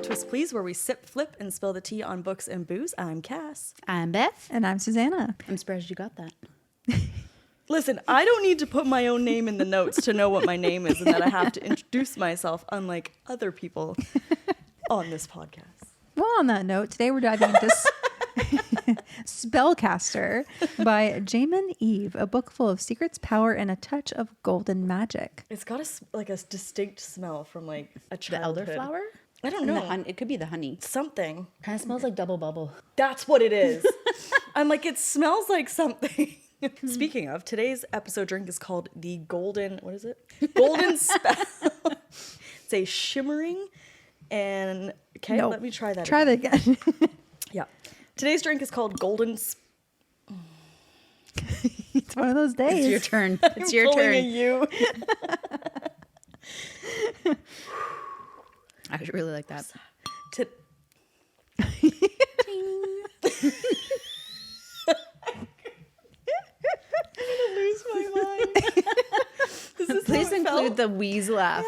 Talk Twist Please, where we sip, flip, and spill the tea on books and booze. I'm Cass. I'm Beth. And I'm Susanna. I'm surprised you got that. Listen, I don't need to put my own name in the notes to know what my name is and that I have to introduce myself, unlike other people on this podcast. Well, on that note, today we're diving into Spellcaster by Jaymin Eve, a book full of secrets, power, and a touch of golden magic. It's got a distinct smell from like a The childhood. elderflower? I don't And know. it could be the honey. Something. Kind of smells like double bubble. That's what it is. I'm like, it smells like something. Speaking of, today's episode drink is called the Golden, what is it? Golden Spell. It's a shimmering and, okay, Nope. let me try that Try again. that again. Yeah. Today's drink is called Golden It's one of those days. It's your turn. It's your pulling a turn. U. I really like that. To- I'm gonna lose my mind. This is Please how it include felt. the wheeze laugh.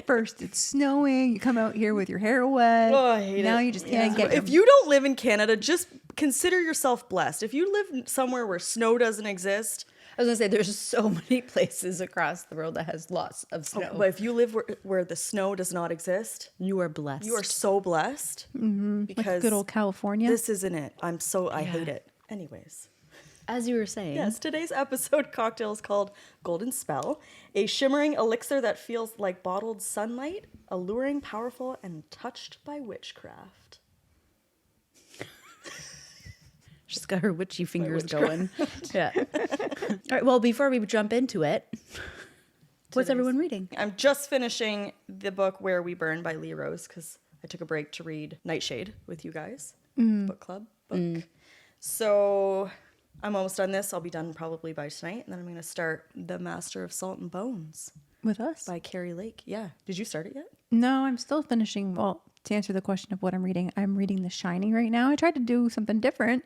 First it's snowing, you come out here with your hair wet. Oh, I hate now it. you just can't get If you don't live in Canada, just consider yourself blessed. If you live somewhere where snow doesn't exist, I was going to say, there's so many places across the world that has lots of snow. but if you live where the snow does not exist, You are blessed. you are so blessed like because good old California. this isn't it. I hate it. Anyways. As you were saying. Yes, today's episode cocktail is called Golden Spell, a shimmering elixir that feels like bottled sunlight, alluring, powerful, and touched by witchcraft. She's got her witchy fingers going. Yeah. All right. Well, before we jump into it, what's everyone reading? I'm just finishing the book Where We Burn by Lee Rose because I took a break to read Nightshade with you guys, book club book. So I'm almost done this. I'll be done probably by tonight. And then I'm going to start The Master of Salt and Bones with us. by Carrie Lake. Yeah. Did you start it yet? No, I'm still finishing. Well, to answer the question of what I'm reading The Shining right now. I tried to do something different.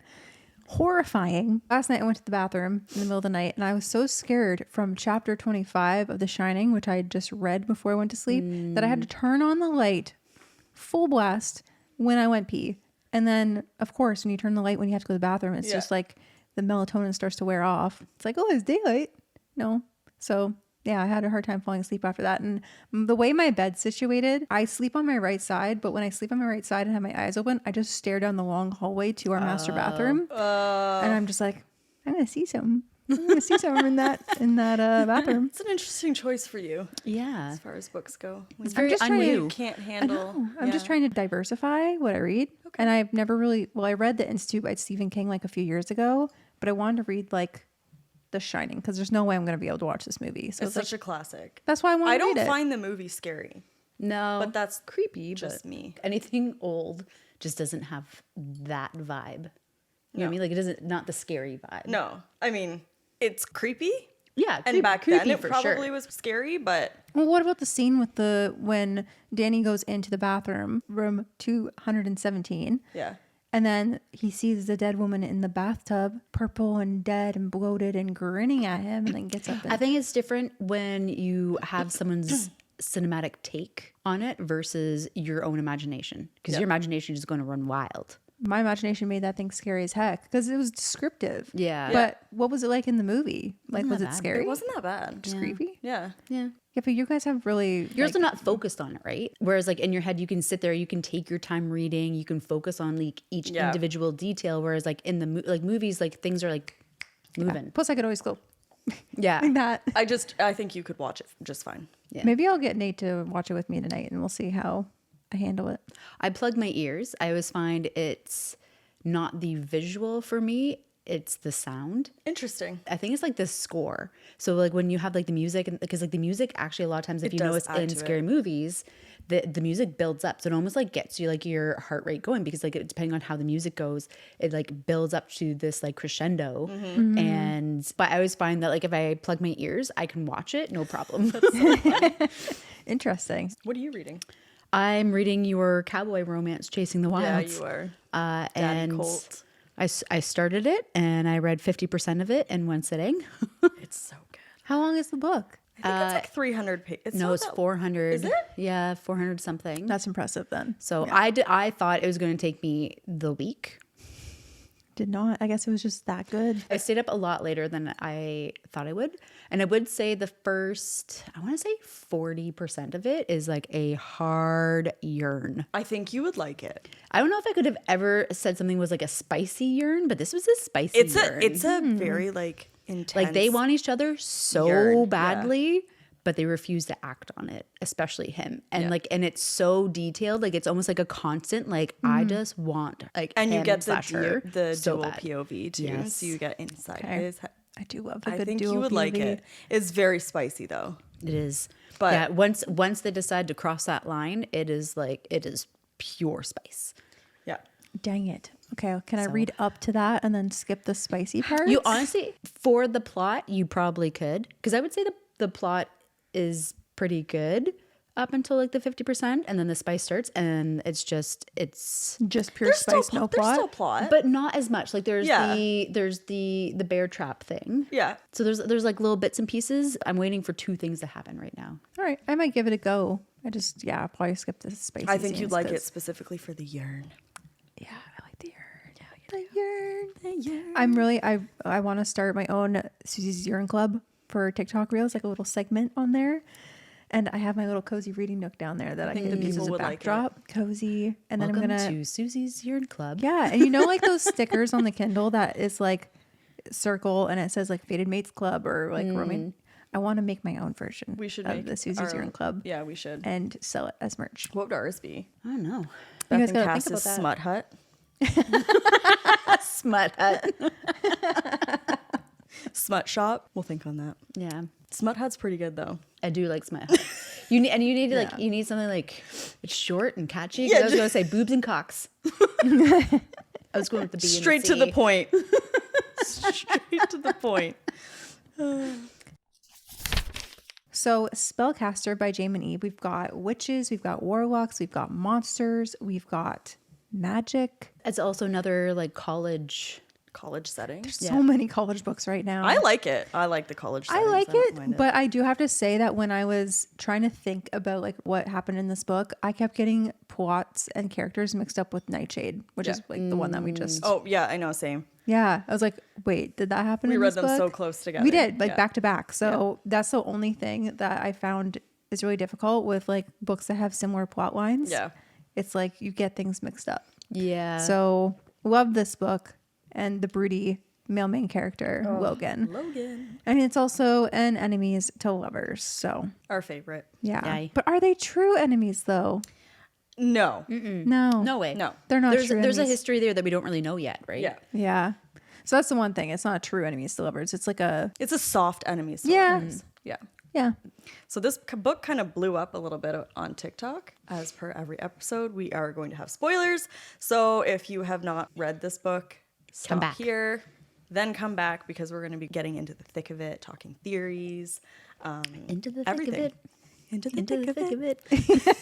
Horrifying. Last night I went to the bathroom in the middle of the night and I was so scared from chapter 25 of The Shining, which I had just read before I went to sleep, that I had to turn on the light full blast when I went pee. And then, of course, when you turn the light when you have to go to the bathroom, it's just like the melatonin starts to wear off. It's like, oh, it's daylight. No. So yeah, I had a hard time falling asleep after that. And the way my bed's situated, I sleep on my right side, but when I sleep on my right side and have my eyes open, I just stare down the long hallway to our master bathroom. And I'm just like, I'm going to see something. I'm going to see something in that bathroom. It's an interesting choice for you Yeah. as far as books go. It's When very just trying to- unnew. you can't I handle. know. I'm just trying to diversify what I read. And I've never really, I read The Institute by Stephen King like a few years ago, but I wanted to read like The Shining because there's no way I'm going to be able to watch this movie. So It's such a classic. that's why I want to I read don't it. find the movie scary, No. but that's creepy. just But me. anything old just doesn't have that vibe. You know what I mean? Like it doesn't, not the scary vibe. No, I mean, it's creepy. Yeah. And back then creepy it for probably sure. was scary, but Well, what about the scene with when Danny goes into the bathroom, room 217, yeah. and then he sees the dead woman in the bathtub, purple and dead and bloated and grinning at him, and then gets up and I think it's different when you have someone's cinematic take on it versus your own imagination. Because your imagination is going to run wild. my imagination made that thing scary as heck because it was descriptive. Yeah. But what was it like in the movie? Like, Wasn't was that it bad. scary? It wasn't that bad. Just creepy? Yeah. Yeah. Yeah, but you guys have really... You're also not focused on it, right? Whereas like in your head, you can sit there, you can take your time reading, you can focus on like each individual detail. Whereas like in the movies, like things are like moving. Plus, I could always go Yeah. like that. I think you could watch it just fine. Yeah. Maybe I'll get Nate to watch it with me tonight and we'll see how I handle it. I plug my ears. I always find it's not the visual for me. It's the sound. Interesting. I think it's like the score. So like when you have like the music, and because like the music actually a lot of times, if you does notice add in to scary it. movies, the music builds up. So it almost like gets you like your heart rate going because like depending on how the music goes, it like builds up to this like crescendo. And but I always find that like if I plug my ears, I can watch it, no problem. Interesting. What are you reading? I'm reading your cowboy romance, Chasing the Wild. Yeah, you are. Daddy Daddy and Colt. I started it and I read 50% of it in one sitting. It's so good. How long is the book? I think it's like 300 pages. No, it's 400. Is it? Yeah, 400 something. That's impressive then. So I thought it was going to take me the week. Did not. I guess it was just that good. I stayed up a lot later than I thought I would. And I would say the first, I want to say 40% of it is like a hard yearn. I think you would like it. I don't know if I could have ever said something was like a spicy yearn, but this was a spicy yearn. It's a very like intense. Like they want each other so yearn, badly, but they refuse to act on it, especially him. And like, and it's so detailed. Like it's almost like a constant, like I just want like and you him get / her the so dual bad. POV too. Yes. So you get inside Okay. his head. I do love a I good think dual you would like POV. it. It's very spicy though. It is. But- yeah, once they decide to cross that line, it is pure spice. Yeah. Dang it. Okay, can I read up to that and then skip the spicy part? You honestly, for the plot, you probably could. Because I would say the plot is pretty good up until like the 50%. And then the spice starts and it's just pure spice, no There's plot. still plot. but not as much. Like there's Yeah. the bear trap thing. Yeah. So there's like little bits and pieces. I'm waiting for 2 things to happen right now. All right, I might give it a go. I'll probably skip the spicy. I think you'd scenes like it 'cause- specifically for the yearn. Yeah, I like the yearn. The yearn. I'm really I want to start my own Susie's Yearn Club for TikTok Reels, like a little segment on there. And I have my little cozy reading nook down there that I think can the use as people a would like it. backdrop. Cozy. And then Welcome I'm gonna to Susie's Yearn Club. yeah, and you know like those stickers on the Kindle that is like circle and it says like Fated Mates Club or like Roman. I want to make my own version. We should of make the Susie's our Yearn own. Club. Yeah, we should. And sell it as merch. What would ours be? I don't know. You Beth guys and gotta think Cass's about that. Smut Hut. Smut hut. Smut Shop. We'll think on that. Yeah. Smut Hut's pretty good though. I do like smut hut. You need to like you need something like it's short and catchy. 'Cause I was gonna say boobs and cocks. I was going with the B and the Straight to C. the point. Straight to the point. So Spellcaster by Jaymin Eve. We've got witches, we've got warlocks, we've got monsters, we've got magic. It's also another like college. Setting. So many college books right now. I like it. I like the college I settings. like don't mind it, but I do have to say that when I was trying to think about like what happened in this book, I kept getting plots and characters mixed up with Nightshade, which is like the one that we just. Oh yeah, I know. Same. Yeah, I was like, wait, did that happen? We in read this them book? so close together. We did, like Yeah. back to back. So that's the only thing that I found is really difficult with like books that have similar plot lines. Yeah. It's like you get things mixed up. Yeah. So love this book and the broody male main character, Logan. Logan. And it's also an enemies to lovers. So Our favorite. yeah. Yay. But are they true enemies though? No. No. no way. No. They're not There's true a enemies. history there that we don't really know yet, right? Yeah. Yeah. So that's the one thing. It's not true enemies to lovers. It's like a It's a soft enemies. to Yeah. lovers. Yeah. yeah. So this book kind of blew up a little bit on TikTok. As per every episode, we are going to have spoilers. So if you have not read this book, stop back. here, then come back because we're going to be getting into the thick of it, talking theories, Into the thick everything. of it. Into the Into thick the of thick it. of it.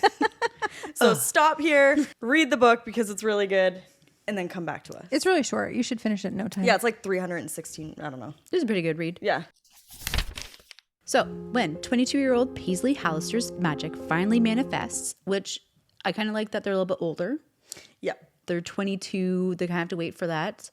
So stop here, read the book because it's really good, and then come back to us. It's really short. You should finish it in no time. Yeah, it's like 316. I don't know. This is a pretty good read. Yeah. So, when 22-year-old Paisley Hallistar's magic finally manifests, which I kind of like that they're a little bit older. Yeah. They're 22. They kind of have to wait for that.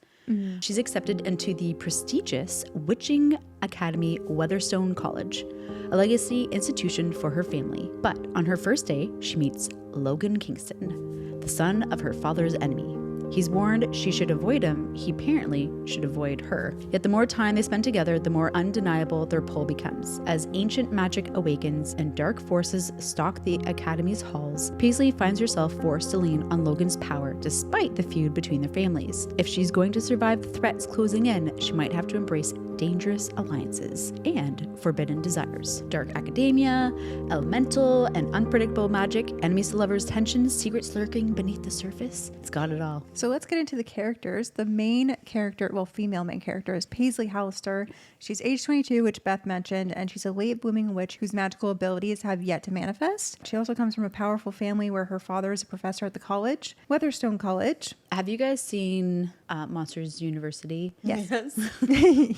She's accepted into the prestigious Witching Academy Weatherstone College, a legacy institution for her family. But on her first day, she meets Logan Kingston, the son of her father's enemy. He's warned she should avoid him. He apparently should avoid her. Yet the more time they spend together, the more undeniable their pull becomes. As ancient magic awakens and dark forces stalk the Academy's halls, Paisley finds herself forced to lean on Logan's power despite the feud between their families. If she's going to survive the threats closing in, she might have to embrace dangerous alliances and forbidden desires. Dark academia, elemental and unpredictable magic, enemies to lovers tensions, secrets lurking beneath the surface. It's got it all. So let's get into the characters. The main character, well, female main character is Paisley Hallistar. She's age 22, which Beth mentioned, and she's a late blooming witch whose magical abilities have yet to manifest. She also comes from a powerful family where her father is a professor at the college, Weatherstone College. Have you guys seen Monsters University? Yes.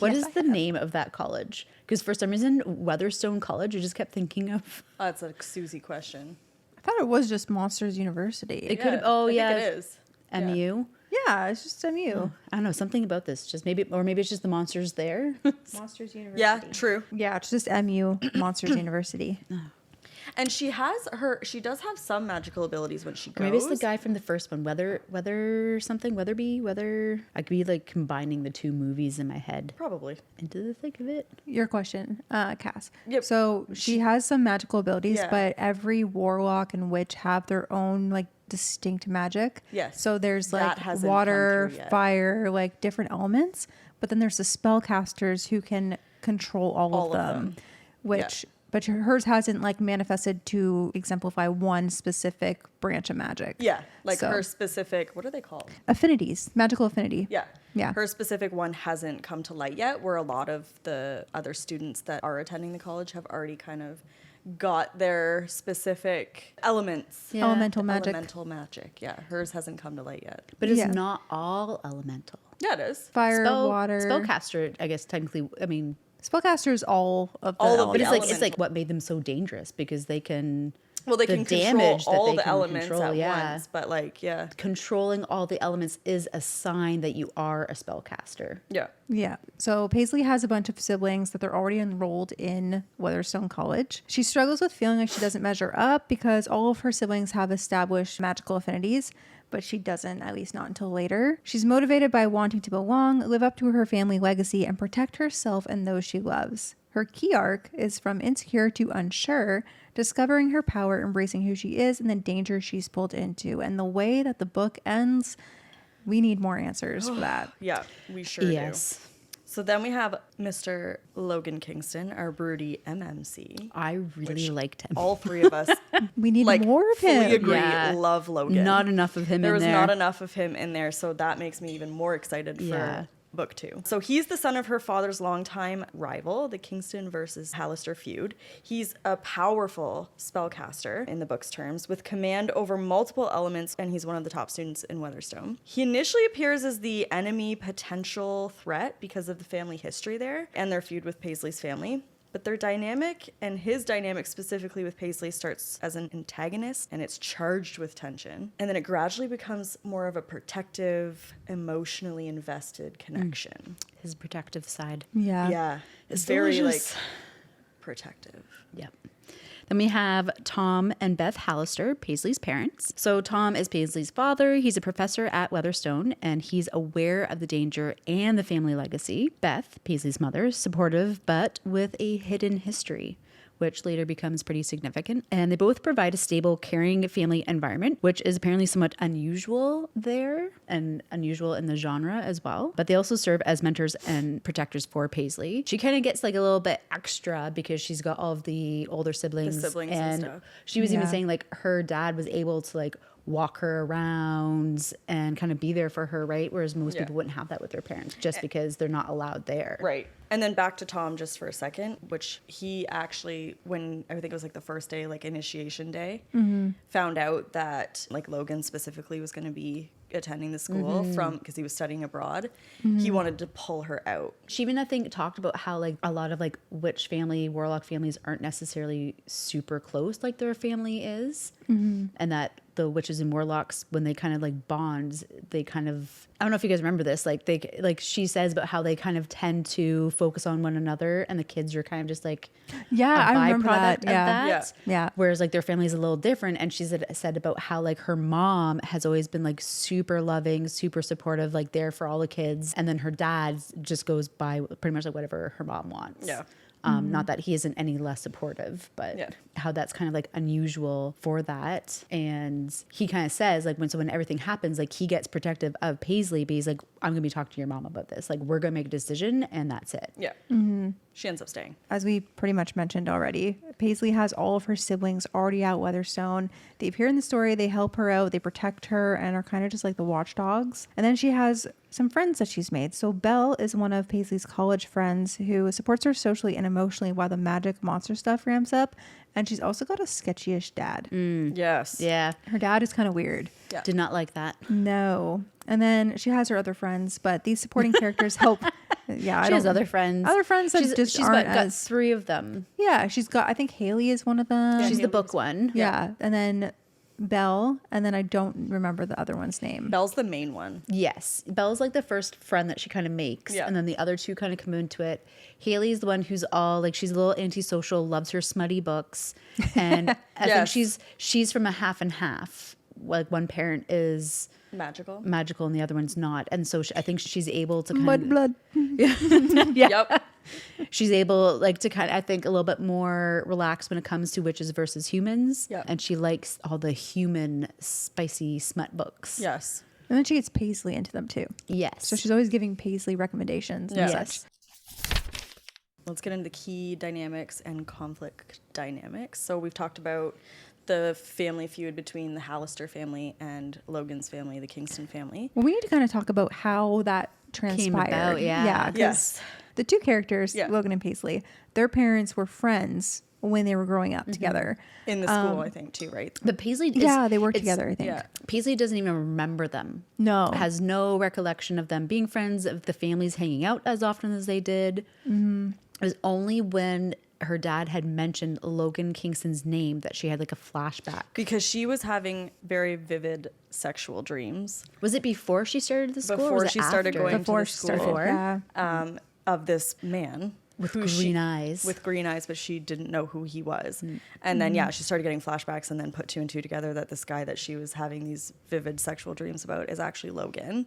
What is the name of that college? Because for some reason, Weatherstone College, I just kept thinking of. That's a Susie question. I thought it was just Monsters University. It could have. Oh, I yeah. think it is. MU. Yeah, it's just MU. I don't know, something about this. Just maybe, or maybe it's just the monsters there. Monsters University. Yeah, true. Yeah, it's just MU, Monsters University. And she does have some magical abilities when she goes. Or maybe it's the guy from the first one, Weatherby. I could be like combining the two movies in my head. Probably. Into the thick of it. Your question, Cass. Yep. So she has some magical abilities, Yeah. but every warlock and witch have their own like distinct magic. Yes. So there's That like hasn't water, come through yet. fire, like different elements. But then there's the spellcasters who can control all of them. Which, but hers hasn't like manifested to exemplify one specific branch of magic. Yeah, like So- her specific, what are they called? Affinities, magical affinity. Yeah. Yeah. Her specific one hasn't come to light yet, where a lot of the other students that are attending the college have already kind of got their specific elements. Yeah. Elemental magic. Elemental magic. Yeah, hers hasn't come to light yet. But it's Yeah. not all elemental. Yeah, it is. Fire, water. Spellcaster, I guess technically, I mean, Spellcaster is all of the All of but the it's elements. like what made them so dangerous because they can Well, they the can control damage that all they the can elements control, at yeah. once, but like, yeah. controlling all the elements is a sign that you are a spellcaster. Yeah. Yeah. So Paisley has a bunch of siblings that they're already enrolled in Weatherstone College. She struggles with feeling like she doesn't measure up because all of her siblings have established magical affinities, but she doesn't, at least not until later. She's motivated by wanting to belong, live up to her family legacy, and protect herself and those she loves. Her key arc is from insecure to unsure, discovering her power, embracing who she is, and the danger she's pulled into. And the way that the book ends, we need more answers for that. Yeah, we sure Yes. do. So then we have Mr. Logan Kingston, our broody MMC. I really liked him. All three of us We need like more of fully him. agree, Yeah. love Logan. Not enough of him There in was there. not enough of him in there, so that makes me even more excited for Yeah. book 2. So he's the son of her father's longtime rival, the Kingston versus Hallistar feud. He's a powerful spellcaster in the book's terms, with command over multiple elements, and he's one of the top students in Weatherstone. He initially appears as the enemy potential threat because of the family history there and their feud with Paisley's family. But their dynamic, and his dynamic specifically with Paisley, starts as an antagonist and it's charged with tension. And then it gradually becomes more of a protective, emotionally invested connection. His protective side. Yeah. Yeah. It's It's very delicious. like protective. Yep. Then we have Tom and Beth Hallistar, Paisley's parents. So Tom is Paisley's father. He's a professor at Weatherstone, and he's aware of the danger and the family legacy. Beth, Paisley's mother, is supportive, but with a hidden history, which later becomes pretty significant. And they both provide a stable, caring family environment, which is apparently somewhat unusual there and unusual in the genre as well. But they also serve as mentors and protectors for Paisley. She kind of gets like a little bit extra because she's got all of the older siblings. and stuff. She was even Yeah. saying like her dad was able to like walk her around and kind of be there for her, right? Whereas most Yeah. people wouldn't have that with their parents just because they're not allowed there. Right. And then back to Tom just for a second, which he actually, when I think it was like the first day, like initiation day, found out that like Logan specifically was going to be attending the school from, because he was studying abroad. He wanted to pull her out. She even, I think, talked about how like a lot of like witch family, warlock families aren't necessarily super close like their family is. And that the witches and warlocks, when they kind of like bond, they kind of, I don't know if you guys remember this, like they, like she says about how they kind of tend to focus on one another and the kids are kind of just like Yeah, a I remember byproduct that. of Yeah. that. Yeah. Whereas like their family is a little different. And she said about how like her mom has always been like super loving, super supportive, like there for all the kids. And then her dad just goes by pretty much like whatever her mom wants. Yeah. Not that he isn't any less supportive, but Yeah. how that's kind of like unusual for that. And he kind of says like when everything happens, like he gets protective of Paisley, but he's like, I'm gonna be talking to your mom about this. Like we're gonna make a decision and that's it. Yeah. she ends up staying. As we pretty much mentioned already, Paisley has all of her siblings already at Weatherstone. They appear in the story, they help her out, they protect her, and are kind of just like the watchdogs. And then she has some friends that she's made. So Belle is one of Paisley's college friends who supports her socially and emotionally while the magic monster stuff ramps up. And she's also got a sketchy-ish dad. Yes. Yeah. Her dad is kind of weird. Yeah. Did not like that. No. And then she has her other friends, but these supporting characters help. Yeah, She has other friends. Other friends that just aren't got as... 3 of them. Yeah, she's got, I think Haley is one of them. She's the book one. Yeah. And then Belle, and then I don't remember the other one's name. Belle's the main one. Yes. Belle's like the first friend that she kind of makes. Yeah. And then the other 2 kind of come into it. Haley's the one who's all like, she's a little antisocial, loves her smutty books. And I think she's from a half and half. Like one parent is magical and the other one's not. And so I think she's able to kind of... Blood. Yep. She's able like to kind of, I think, a little bit more relaxed when it comes to witches versus humans. Yeah. And she likes all the human spicy smut books. Yes. And then she gets Paisley into them too. Yes. So she's always giving Paisley recommendations and such. Let's get into the key dynamics and conflict dynamics. So we've talked about the family feud between the Hallistar family and Logan's family, the Kingston family. Well, we need to kind of talk about how that transpired. about, yeah. Yeah. 'Cause Yes. the 2 characters, Yeah. Logan and Paisley, their parents were friends when they were growing up together. In the school, I think, too, right? But Paisley is... Yeah, they work together, I think. Yeah. Paisley doesn't even remember them. No. Has no recollection of them being friends, of the families hanging out as often as they did. Mm-hmm. It was only when her dad had mentioned Logan Kingston's name that she had like a flashback. Because she was having very vivid sexual dreams. Was it before she started the school? Or was Before it she started after? going Before to the she school. started. Yeah. Of this man. With who green eyes. With green eyes, but she didn't know who he was. And then, she started getting flashbacks and then put 2 and 2 together that this guy that she was having these vivid sexual dreams about is actually Logan.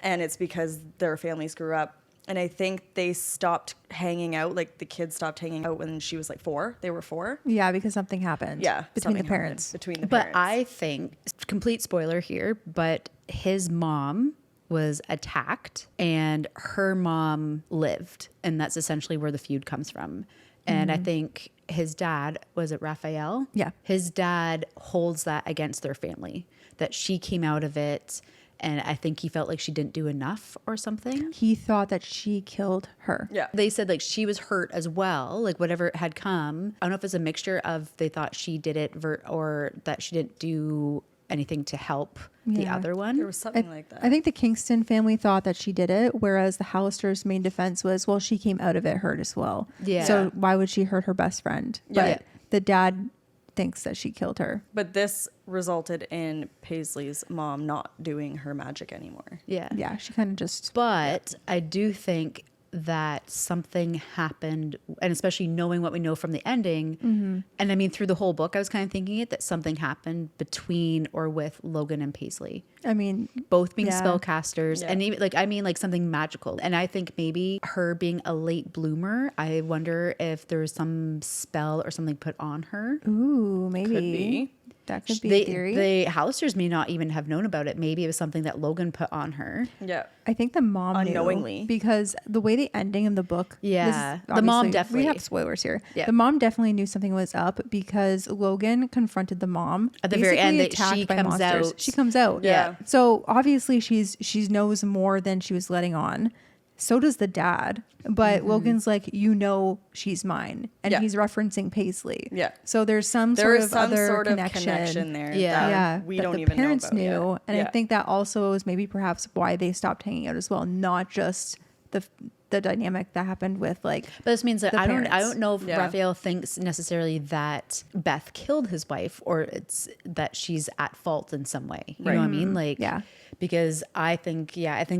And it's because their families grew up. And I think they stopped hanging out, like the kids stopped hanging out when she was like 4. They were 4. Yeah, because something happened. Yeah. Between the something parents. happened Between the But parents. I think, complete spoiler here, but his mom was attacked and her mom lived. And that's essentially where the feud comes from. And I think his dad, was it Raphael? Yeah. His dad holds that against their family, that she came out of it. And I think he felt like she didn't do enough or something. He thought that she killed her. Yeah. They said like she was hurt as well, like whatever had come. I don't know if it's a mixture of they thought she did it or that she didn't do anything to help the Yeah. other one. There was something like that. I think the Kingston family thought that she did it, whereas the Hallistars' main defense was, well, she came out of it hurt as well. Yeah. So why would she hurt her best friend? But Yeah. the dad thinks that she killed her. But this resulted in Paisley's mom not doing her magic anymore. Yeah. Yeah, she kind of just... But I do think that something happened, and especially knowing what we know from the ending, and I mean through the whole book I was kind of thinking it, that something happened between or with Logan and Paisley, I mean... both being Yeah. spellcasters, Yeah. and even like something magical. And I think maybe her being a late bloomer, I wonder if there's some spell or something put on her. Ooh, maybe. Could be. That could be a theory. The Hallistars may not even have known about it. Maybe it was something that Logan put on her. Yeah. I think the mom Unknowingly. knew, because the way the ending of the book, Yeah. this- The mom obviously, definitely- we have spoilers here. Yeah. The mom definitely knew something was up because Logan confronted the mom At the very end, basically that attacked she by comes monsters. out. She comes out. Yeah. So obviously she knows more than she was letting on. So does the dad. But Logan's like, she's mine. And Yeah. he's referencing Paisley. Yeah. So there's some There sort is of some other sort of connection. connection there. Yeah. That Yeah, we that don't the even parents know knew, about. and Yeah. I think that also is maybe perhaps why they stopped hanging out as well, not just the dynamic that happened with like. But this means that the I parents. don't know if Yeah. Raphael thinks necessarily that Beth killed his wife, or it's that she's at fault in some way. You know what I mean? Like, Yeah. Because I think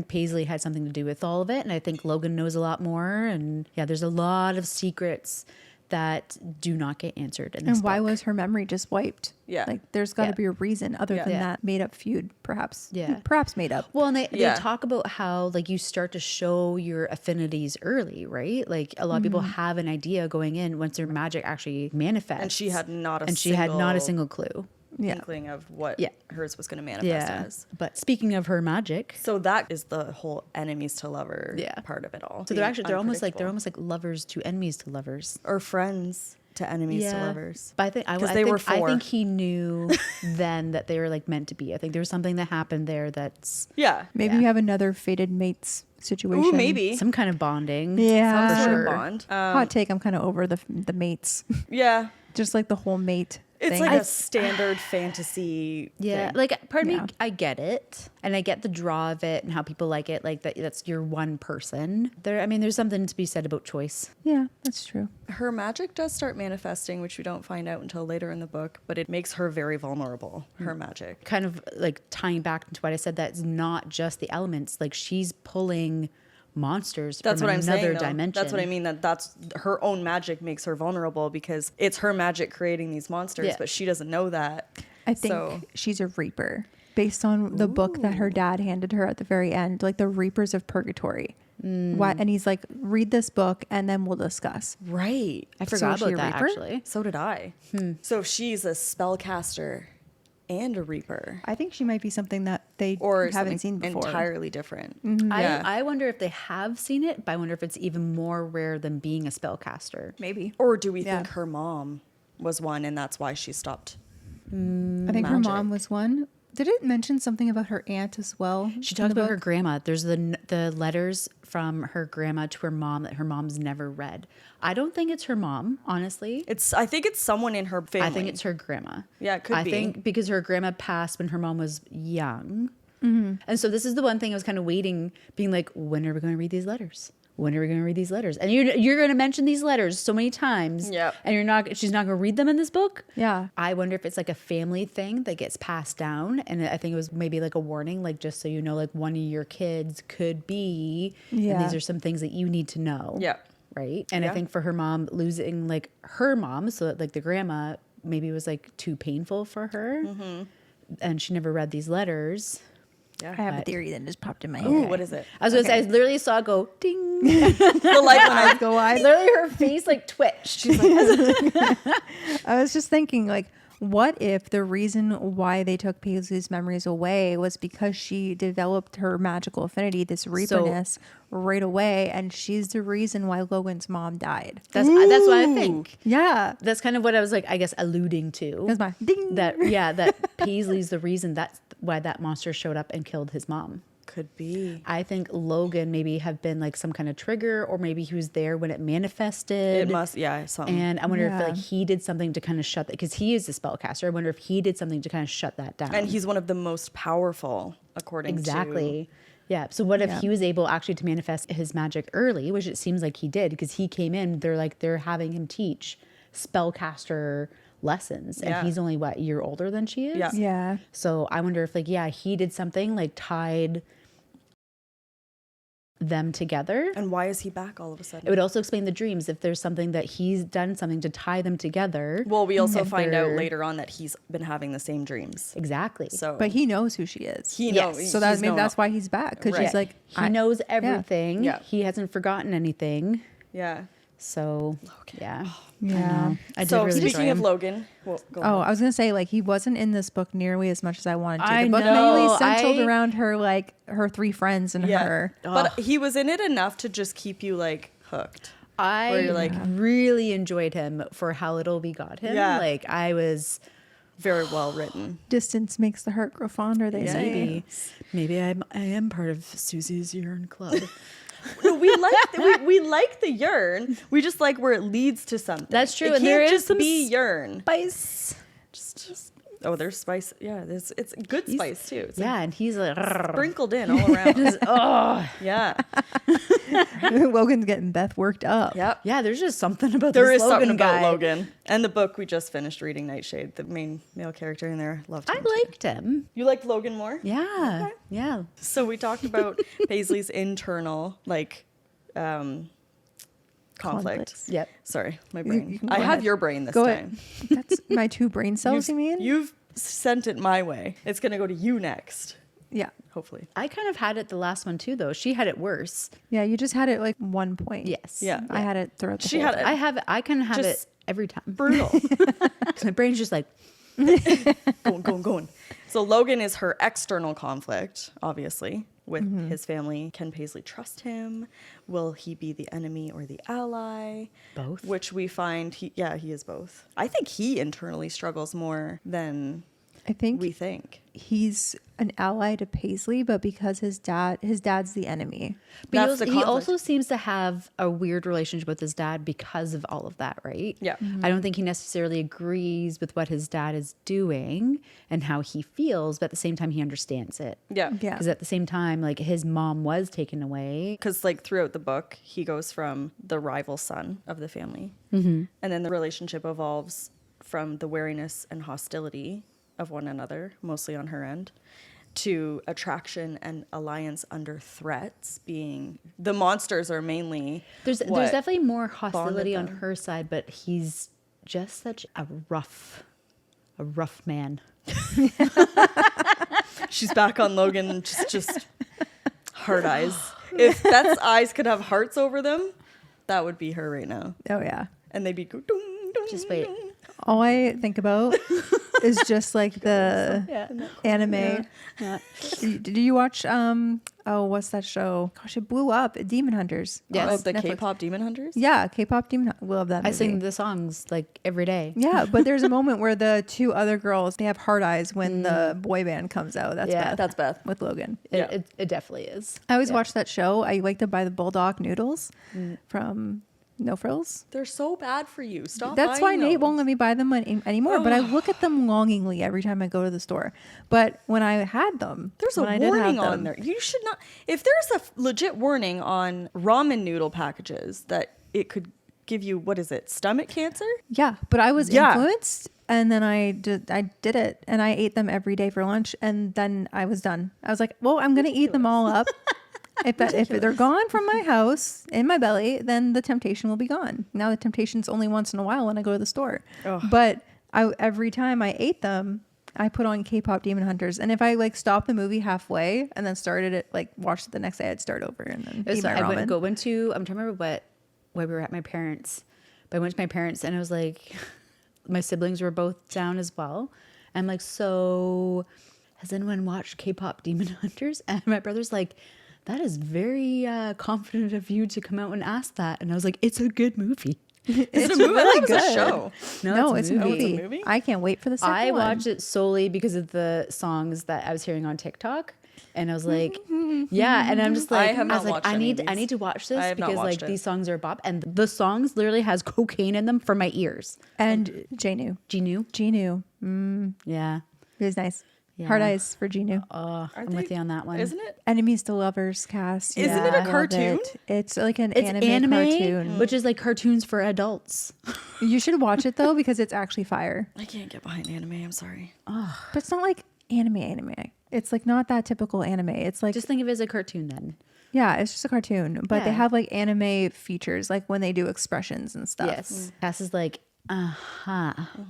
Paisley had something to do with all of it, and I think Logan knows a lot more. And yeah, there's a lot of secrets that do not get answered in this And why book. was her memory just wiped? Yeah. Like there's got to Yeah. be a reason other than Yeah. that made up feud, perhaps. Yeah. Perhaps made up. Well, and they Yeah. talk about how like you start to show your affinities early, right? Like a lot of people have an idea going in once their magic actually manifests. And she had not a and she had not a single clue. inkling of what hers was going to manifest Yeah. as. But speaking of her magic, So that is the whole enemies to lover part of it all. so Being they're almost like unpredictable. lovers to enemies to lovers. or friends to enemies to lovers. But I think they were I four. think he knew then that they were like meant to be. I think there was something that happened there that's Yeah. Maybe we have another fated mates situation. Ooh, maybe. some kind of bonding. Yeah. Some for sort sure. of bond. Hot take. I'm kind of over the mates. Yeah. Just like the whole mate It's thing. like a standard fantasy Yeah, thing. like part of Yeah. me, I get it, and I get the draw of it and how people like it. Like that's your one person. There's something to be said about choice. Yeah, that's true. Her magic does start manifesting, which we don't find out until later in the book, but it makes her very vulnerable, her magic. Kind of like tying back into what I said. That's not just the elements. Like she's pulling monsters That's from what I'm another saying, though. dimension. That's what I mean, that's her own magic makes her vulnerable because it's her magic creating these monsters, Yeah. but she doesn't know that. I think So- she's a reaper based on the book that her dad handed her at the very end, like the Reapers of Purgatory. What? And he's like, read this book and then we'll discuss. Right. I So forgot is she about a that reaper? actually. So did I. So she's a spellcaster and a reaper. I think she might be something that they Or haven't something seen before. entirely different. I wonder if they have seen it, but I wonder if it's even more rare than being a spellcaster. Maybe. Or do we Yeah. think her mom was one and that's why she stopped? I think her mom magic. was one. Did it mention something about her aunt as well? She in talks the about her book? grandma. There's the letters from her grandma to her mom that her mom's never read. I don't think it's her mom, honestly. I think it's someone in her family. I think it's her grandma. Yeah, it could be. I think because her grandma passed when her mom was young. And so this is the one thing I was kind of waiting, being like, when are we going to read these letters? When are we going to read these letters? And you're going to mention these letters so many times. Yep. And she's not going to read them in this book. Yeah. I wonder if it's like a family thing that gets passed down. And I think it was maybe like a warning, like just so you know, like one of your kids could be. Yeah. And these are some things that you need to know. Yeah. Right. And I Yeah. think for her mom, losing like her mom, so that, like the grandma, maybe was like too painful for her. And she never read these letters. I have a theory that just popped in my head. Ooh, what is it? I was going to say, I literally saw it go ding. The light when I Go wide. Literally her face like twitched. She's like, I was just thinking, like, what if the reason why they took Paisley's memories away was because she developed her magical affinity, this reaperness, right away, and she's the reason why Logan's mom died? that's what I think. Yeah. That's kind of what I was like, I guess, alluding to. That's my ding. That Paisley's the reason that's why that monster showed up and killed his mom. could be. I think Logan maybe have been like some kind of trigger, or maybe he was there when it manifested. It must, yeah, something. And I wonder if Yeah. like he did something to kind of shut that, because he is the spellcaster. I wonder if he did something to kind of shut that down. And he's one of the most powerful, according to... exactly. Yeah. So what if Yeah. he was able actually to manifest his magic early, which it seems like he did, because he came in, they're having him teach spellcaster lessons, and Yeah. he's only what, a year older than she is. Yeah. Yeah. So I wonder if like, yeah, he did something like tied them together. And why is he back all of a It sudden? would also explain the dreams, if there's something that he's done something to tie them together. Well, we also if find out they're- later on that he's been having the same dreams. Exactly. So, But he knows who she is. he Yes. knows. So that he's maybe known that's all- why he's back, because Right. she's like, he knows everything. Yeah. He hasn't forgotten anything. Yeah. So yeah. Yeah. I did So really speaking enjoy of him. Logan, well, go Oh, ahead. I was gonna say, like, he wasn't in this book nearly as much as I wanted to. I The book know, mainly centered I- around her, like her three friends and her. But he was in it enough to just keep you like hooked. Where I you're like- really enjoyed him for how little we got him. Yeah. Like I was Very well written. Distance makes the heart grow fonder, they say. maybe I am part of Susie's Urine Club. No, we like the yearn. We just like where it leads to something. That's true, It and can't there is just some be yearn. Spice. Oh, there's spice. Yeah, it's good spice too. It's Yeah, and he's like, sprinkled in all around. oh Yeah. Logan's getting Beth worked up. Yep. yeah. There's just something about There this is Logan something about guy. Logan. And the book we just finished reading, Nightshade, the main male character in there, loved him. I too. liked him. You liked Logan more? Yeah, yeah. So we talked about Paisley's internal conflict. Conflicts. Yep. Sorry, my brain. Go I have ahead. your brain this Go time. ahead. That's my two brain cells, you mean? You've sent it my way. It's gonna go to you next, Yeah. hopefully. I kind of had it the last one too, though. She had it worse. Yeah, you just had it like 1 point. Yes. Yeah. I had it throughout the She whole had thing. it I have it. I kind of have Just it every time. brutal. Because my brain's just like, Going. So Logan is her external conflict, obviously, with his family. Can Paisley trust him? Will he be the enemy or the ally? Both. Which we find, he is both. I think he internally struggles more than I think we think. he's an ally to Paisley, but because his dad's the enemy. But That's the he conflict. also seems to have a weird relationship with his dad because of all of that, right? Yeah. I don't think he necessarily agrees with what his dad is doing and how he feels, but at the same time, he understands it. Yeah. Yeah. Because at the same time, like his mom was taken away. Because like throughout the book, he goes from the rival son of the family. And then the relationship evolves from the wariness and hostility of one another, mostly on her end, to attraction and alliance under threats, being the monsters are mainly There's what definitely more hostility on them. her side, but he's just such a rough man. She's back on Logan, just hard eyes. If Beth's eyes could have hearts over them, that would be her right now. Oh yeah. And they'd be go dong, dong, Just wait. dong. All I think about is just like the anime. Yeah. Did you watch what's that show? Gosh, it blew up. Demon Hunters. Yes. Oh, the Netflix. K-pop Demon Hunters? Yeah, K-pop Demon. Love that movie. I sing the songs like every day. Yeah, but there's a moment where the two other girls, they have hard eyes when the boy band comes out. That's Yeah. Beth. That's Beth. With Logan. Yeah. It definitely is. I always watch that show. I like to buy the bulldog noodles from No Frills. They're so bad for you. Stop That's why buying Nate those. won't let me buy them anymore. But I look at them longingly every time I go to the store. But when I had them, There's a when I did have warning on them- there. You should not. If there's a legit warning on ramen noodle packages that it could give you, what is it, stomach cancer? Yeah, but I was Yeah. influenced, and then I did it, and I ate them every day for lunch, and then I was done. I was like, well, I'm gonna eat them all up. If they're gone from my house in my belly, then the temptation will be gone. Now the temptation's only once in a while when I go to the store. Ugh. But every time I ate them, I put on K-pop Demon Hunters, and if I like stopped the movie halfway and then started it, like watched it the next day, I'd start over and then eat So my I ramen. went to, I'm trying to remember where we were at my parents', but I went to my parents and I was like, my siblings were both down as well. I'm like, so has anyone watched K-pop Demon Hunters? And my brother's like, that is very confident of you to come out and ask that. And I was like, it's a good movie. Is it a movie? I thought it was a show. No, it's a movie. Oh, it's a movie? I can't wait for the second I one. watched it solely because of the songs that I was hearing on TikTok. And I was like, yeah. And I'm just like, I have not was like, watched I any need of these. to watch I this have not because like watched it. these songs are bop. And the songs literally has cocaine in them for my ears. And Janu. Genu. Yeah. It was nice. Yeah. Hard eyes for Genu. I'm with you on that one. Isn't it? Enemies to lovers cast. Isn't Yeah, it a I love cartoon? it. It's like an It's anime cartoon. which is like cartoons for adults. You should watch it though because it's actually fire. I can't get behind anime. I'm sorry. But it's not like anime. It's like not that typical anime. It's like Just think of it as a cartoon then. yeah, it's just a cartoon. But they Yeah. have like anime features, like when they do expressions and stuff. Yes. Cass is like,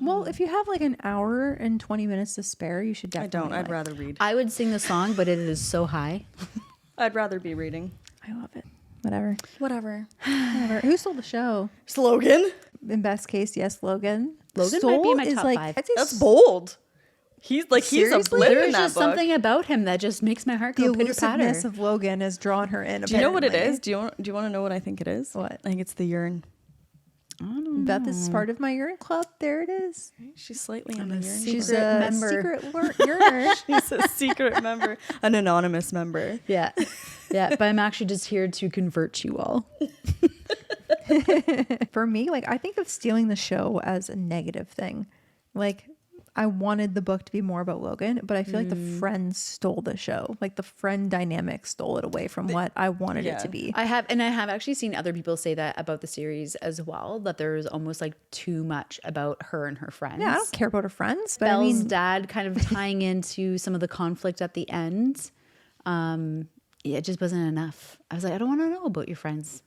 Well, if you have like an hour and 20 minutes to spare, you should I definitely. don't. I'd like- rather read. I would sing the song, but it is so high. I'd rather be reading. I love it. Whatever. Whatever. Whatever. Who stole the show? Slogan? In best case, yes, Logan. Logan might be in my is top like, 5. I'd say That's bold. He's like, he's a Seriously? blip in There's that just book. something about him that just makes my heart the go pitter patter. elusiveness of Logan has drawn her in. Do you know what it apparently. is? Do you want to know what I think it is? What? I think it's the urine. Beth is part of my urine club. There it is. She's slightly in the urine. She's Secret a member. secret uriner. She's a secret member, an anonymous member. Yeah. Yeah. But I'm actually just here to convert you all. For me, like I think of stealing the show as a negative thing. Like I wanted the book to be more about Logan, but I feel like the friends stole the show. Like the friend dynamic stole it away from what I wanted it to be. I have actually seen other people say that about the series as well, that there's almost like too much about her and her friends. Yeah, I don't care about her friends, but Belle's I mean, dad kind of tying into some of the conflict at the end. It just wasn't enough. I was like, I don't want to know about your friends.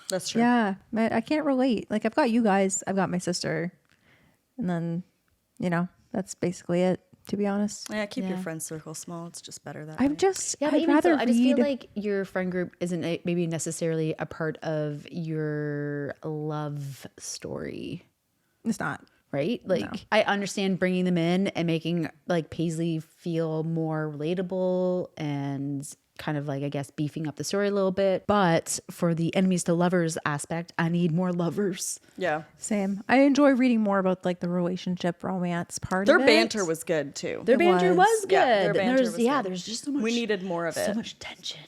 That's true. yeah, I can't relate. Like I've got you guys, I've got my sister, and then, you know, that's basically it. To be honest, Yeah, keep your Yeah. friend circle small. It's just better that way. I'm just. Yeah, but I'd even rather so, I just feel read- like your friend group isn't maybe necessarily a part of your love story. It's not. right? Like I understand bringing them in and making like Paisley feel more relatable and kind of like, I guess, beefing up the story a little bit. But for the enemies to lovers aspect, I need more lovers. Yeah. Same. I enjoy reading more about like the relationship romance part Their of it. banter was good too. Their banter was good. Yeah, their banter there's, was good. there's just so much. We needed more of it. so much tension.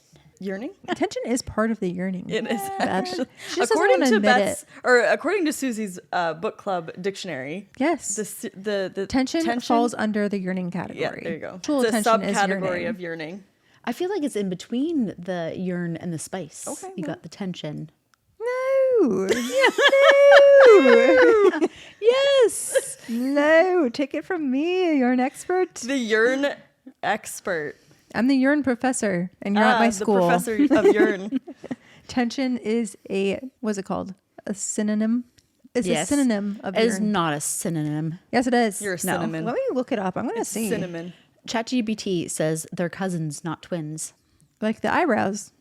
Yearning? Tension is part of the yearning. It is actually. She just doesn't According wanna to admit Beth's, or according to Susie's book club dictionary, Yes. the tension falls under the yearning category. Yeah, there you go. Actual It's a tension is subcategory yearning. of yearning. I feel like it's in between the yearn and the spice. Okay, You well. got the tension. No. Yes. No. Take it from me. You're an expert. The yearn expert. I'm the yearn professor, and you're at my school. The professor of yearn. Tension is what's it called? A synonym? It's a Yes. synonym of It is yearn. not a synonym. Yes, it is. You're a cinnamon. Let me look it up. I'm going to see. Cinnamon. ChatGPT says they're cousins, not twins. Like the eyebrows.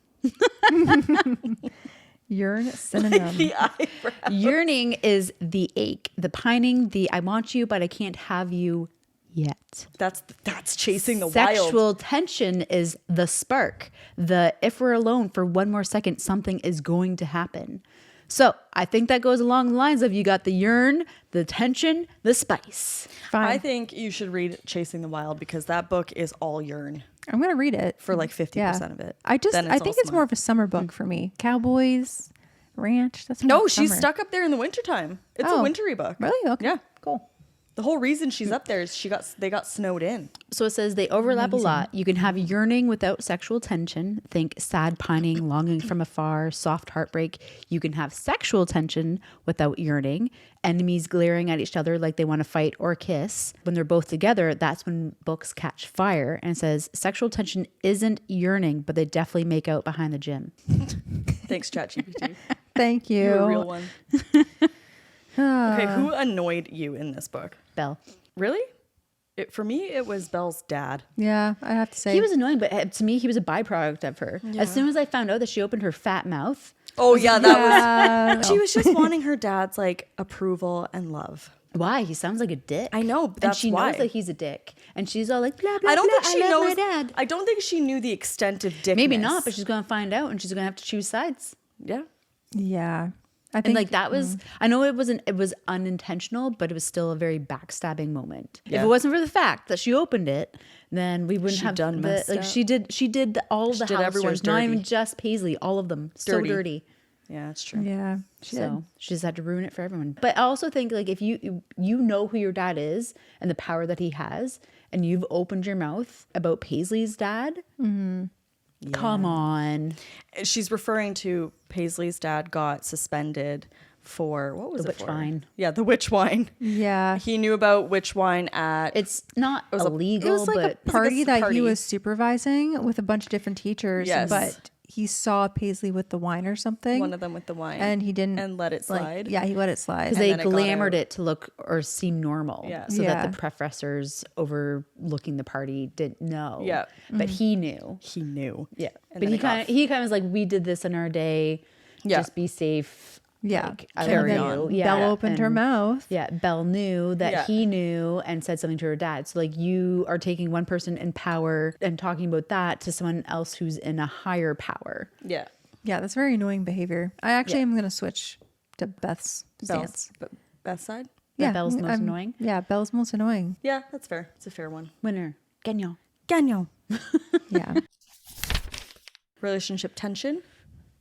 Yearn synonym. The eyebrow. Yearning is the ache, the pining, the I want you, but I can't have you yet. That's chasing the Sexual wild. tension is the spark. The if we're alone for one more second, something is going to happen. So I think that goes along the lines of you got the yearn, the tension, the spice. Fine. I think you should read Chasing the Wild because that book is all yearn I'm going to read it. for like 50% of it. I Then think all it's more smart. of a summer book for me. Cowboys, ranch. That's more No, like she's summer. stuck up there in the wintertime. It's a Oh, wintry book. Really? Okay. Yeah. Cool. The whole reason she's up there is they got snowed in. So it says they overlap a lot. You can have yearning without sexual tension. Think sad pining, longing from afar, soft heartbreak. You can have sexual tension without yearning. Enemies glaring at each other like they want to fight or kiss. When they're both together, that's when books catch fire. And it says sexual tension isn't yearning, but they definitely make out behind the gym. Thanks, ChatGPT. Thank you. You're a real one. Okay, who annoyed you in this book? Belle. Really? For me, it was Belle's dad. Yeah, I have to say. He was annoying, but to me, he was a byproduct of her. As soon as I found out that she opened her fat mouth, Oh yeah, that was. She was just wanting her dad's like approval and love. why? He sounds like a dick. I know, but and that's she why. knows that he's a dick. And she's all like, blah, blah, I don't blah, think she I love knows. my dad. I don't think she knew the extent of dickness. Maybe not, but she's going to find out and she's going to have to choose sides. yeah. Yeah. I think And like that was, I know it was unintentional, but it was still a very backstabbing moment. If Yeah. it wasn't for the fact that she opened it, then we wouldn't She have done the, messed like up. she did all of the did everyone Hallistars, not even dirty. just Paisley, all of them. So Dirty. dirty. Yeah, that's true. Yeah. She did. So she just had to ruin it for everyone. But I also think like if you know who your dad is and the power that he has, and you've opened your mouth about Paisley's dad, come on. She's referring to Paisley's dad got suspended for what was The it witch for? wine. Yeah, the witch wine. Yeah. He knew about witch wine at. It's not was a- illegal, It was like but a party that party. he was supervising with a bunch of different teachers. Yes. But he saw Paisley with the wine or something. one of them with the wine, and he didn't and let it like, slide. yeah, he let it slide. because they then it got glamored out. it to look or seem normal, Yeah. so Yeah. that the professors overlooking the party didn't know. Yeah. but he knew. He knew. Yeah, And but then he it got- kind of was like, we did this in our day. Yeah. Just be safe. Yeah. Like, I Carry love on. you. Belle opened her and- mouth. Yeah, Belle knew that Yeah. he knew and said something to her dad. So like you are taking one person in power and talking about that to someone else who's in a higher power. Yeah. Yeah, that's very annoying behavior. I actually Yeah. am going to switch to Beth's Bell's, stance. Beth's side. That Belle's most I'm- annoying? Yeah, Belle's most annoying. Yeah, that's fair. It's a fair one. Winner, Gagnon. Gagnon. Yeah. Relationship tension.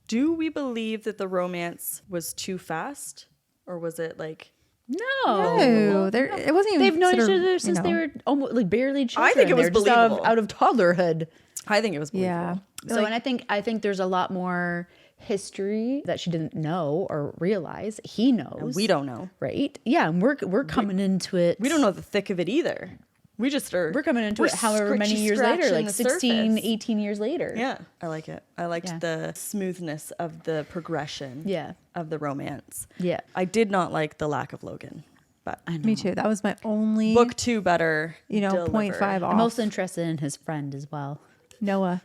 Do we believe that the romance was too fast, or was it like? No, there it wasn't even. They've known each considered, other you since they know. were almost like barely children. I think it was They're just out believable. of toddlerhood. I think it was believable. Yeah. So, and I think there's a lot more history that she didn't know or realize. He knows. We don't know. right? Yeah, and we're coming into it. We don't know the thick of it either. We just are. We're coming into we're it however many scratchy years later, scratching like the 16, surface. 18 years later. Yeah, I like it. I liked Yeah. the smoothness of the progression. Yeah. Of the romance. Yeah. I did not like the lack of Logan, but Me too. That was my only book 2 better. you know, delivered. 0.5 off. I'm also interested in his friend as well. Noah.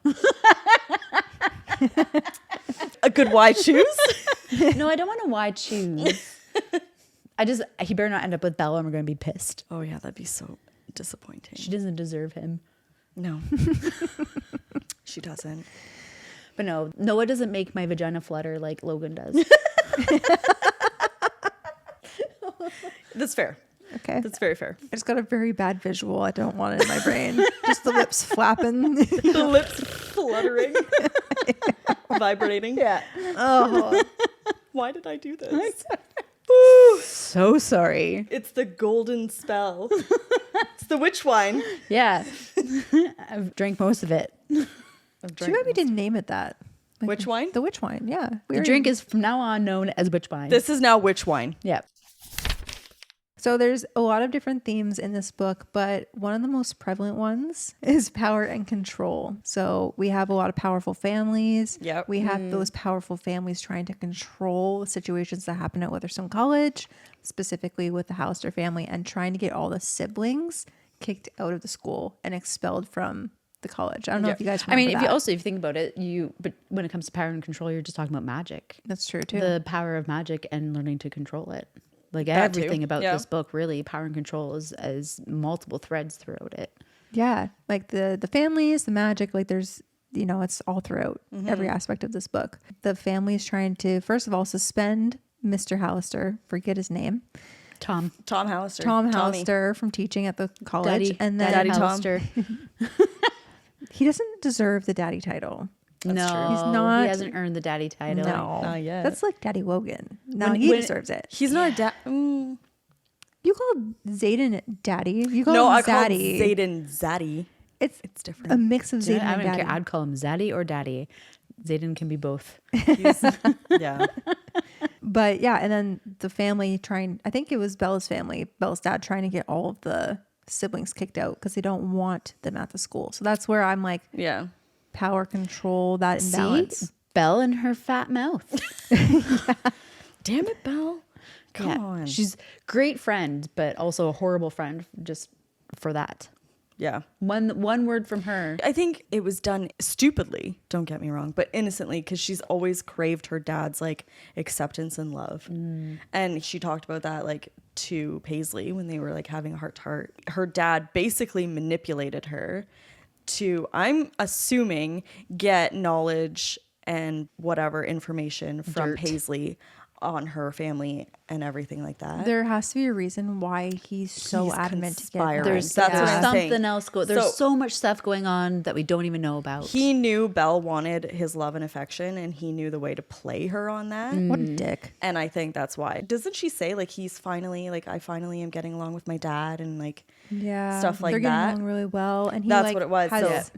A good why choose. No, I don't want to why choose. He better not end up with Belle and we're going to be pissed. Oh yeah, that'd be so disappointing. She doesn't deserve him. No. She doesn't. But no, Noah doesn't make my vagina flutter like Logan does. That's fair. Okay. That's very fair. I just got a very bad visual. I don't want it in my brain. Just the lips flapping. The lips fluttering. Vibrating. Yeah. Oh. Why did I do this? So sorry. It's the golden spell. It's the witch wine. Yeah. I've drank most of it. Too bad we didn't name it that. Like, Witch wine? The witch wine, yeah. The drink is from now on known as witch wine. This is now witch wine. Yeah. So there's a lot of different themes in this book, but one of the most prevalent ones is power and control. So we have a lot of powerful families. Yep. We have those powerful families trying to control situations that happen at Weatherstone College, specifically with the Hallistar family, and trying to get all the siblings kicked out of the school and expelled from the college. I don't know if you guys remember if you think about it, but when it comes to power and control, you're just talking about magic. That's true too. The power of magic and learning to control it. Like That too. everything about Yeah. this book, really, power and control is multiple threads throughout it. Yeah, like the families, the magic, like there's, it's all throughout every aspect of this book. The family is trying to, first of all, suspend Mr. Hallistar, forget his name, Tom Hallistar. Tom Tommy. Hallistar from teaching at the college. Daddy, and then Daddy Tom. Hallistar. he doesn't deserve the daddy title. No, true. He's not- He hasn't earned the daddy title. No, Not yet. that's like Daddy Logan. No, When- he when- deserves it. He's not a dad. You called Zayden Daddy. You call No, him I called Zaddy. Zayden Zaddy. It's It's a different. mix of Zayden I and don't Daddy. care. I'd call him Zaddy or Daddy. Zayden can be both. Yeah. But yeah, and then the family I think it was Bella's family, Bella's dad trying to get all of the siblings kicked out because they don't want them at the school. So that's where I'm like, Yeah. power control, that imbalance. See? Belle and her fat mouth. Damn it, Belle. Come Yeah. on. She's great friend, but also a horrible friend just for that. Yeah. One word from her. I think it was done stupidly, don't get me wrong, but innocently, because she's always craved her dad's like acceptance and love. And she talked about that like to Paisley when they were like having a heart to heart. Her dad basically manipulated her to, I'm assuming, get knowledge and whatever information from Dirt. Paisley on her family and everything like that. There has to be a reason why he's so He's adamant to get conspiring. married. That's what There's I'm something saying. else there's So- so much stuff going on that we don't even know about. He knew Belle wanted his love and affection, and he knew the way to play her on that. What a dick. And I think that's why. Doesn't she say like I finally am getting along with my dad and like Yeah. stuff like They're that? getting along really well. And he That's like, what it was. has- So-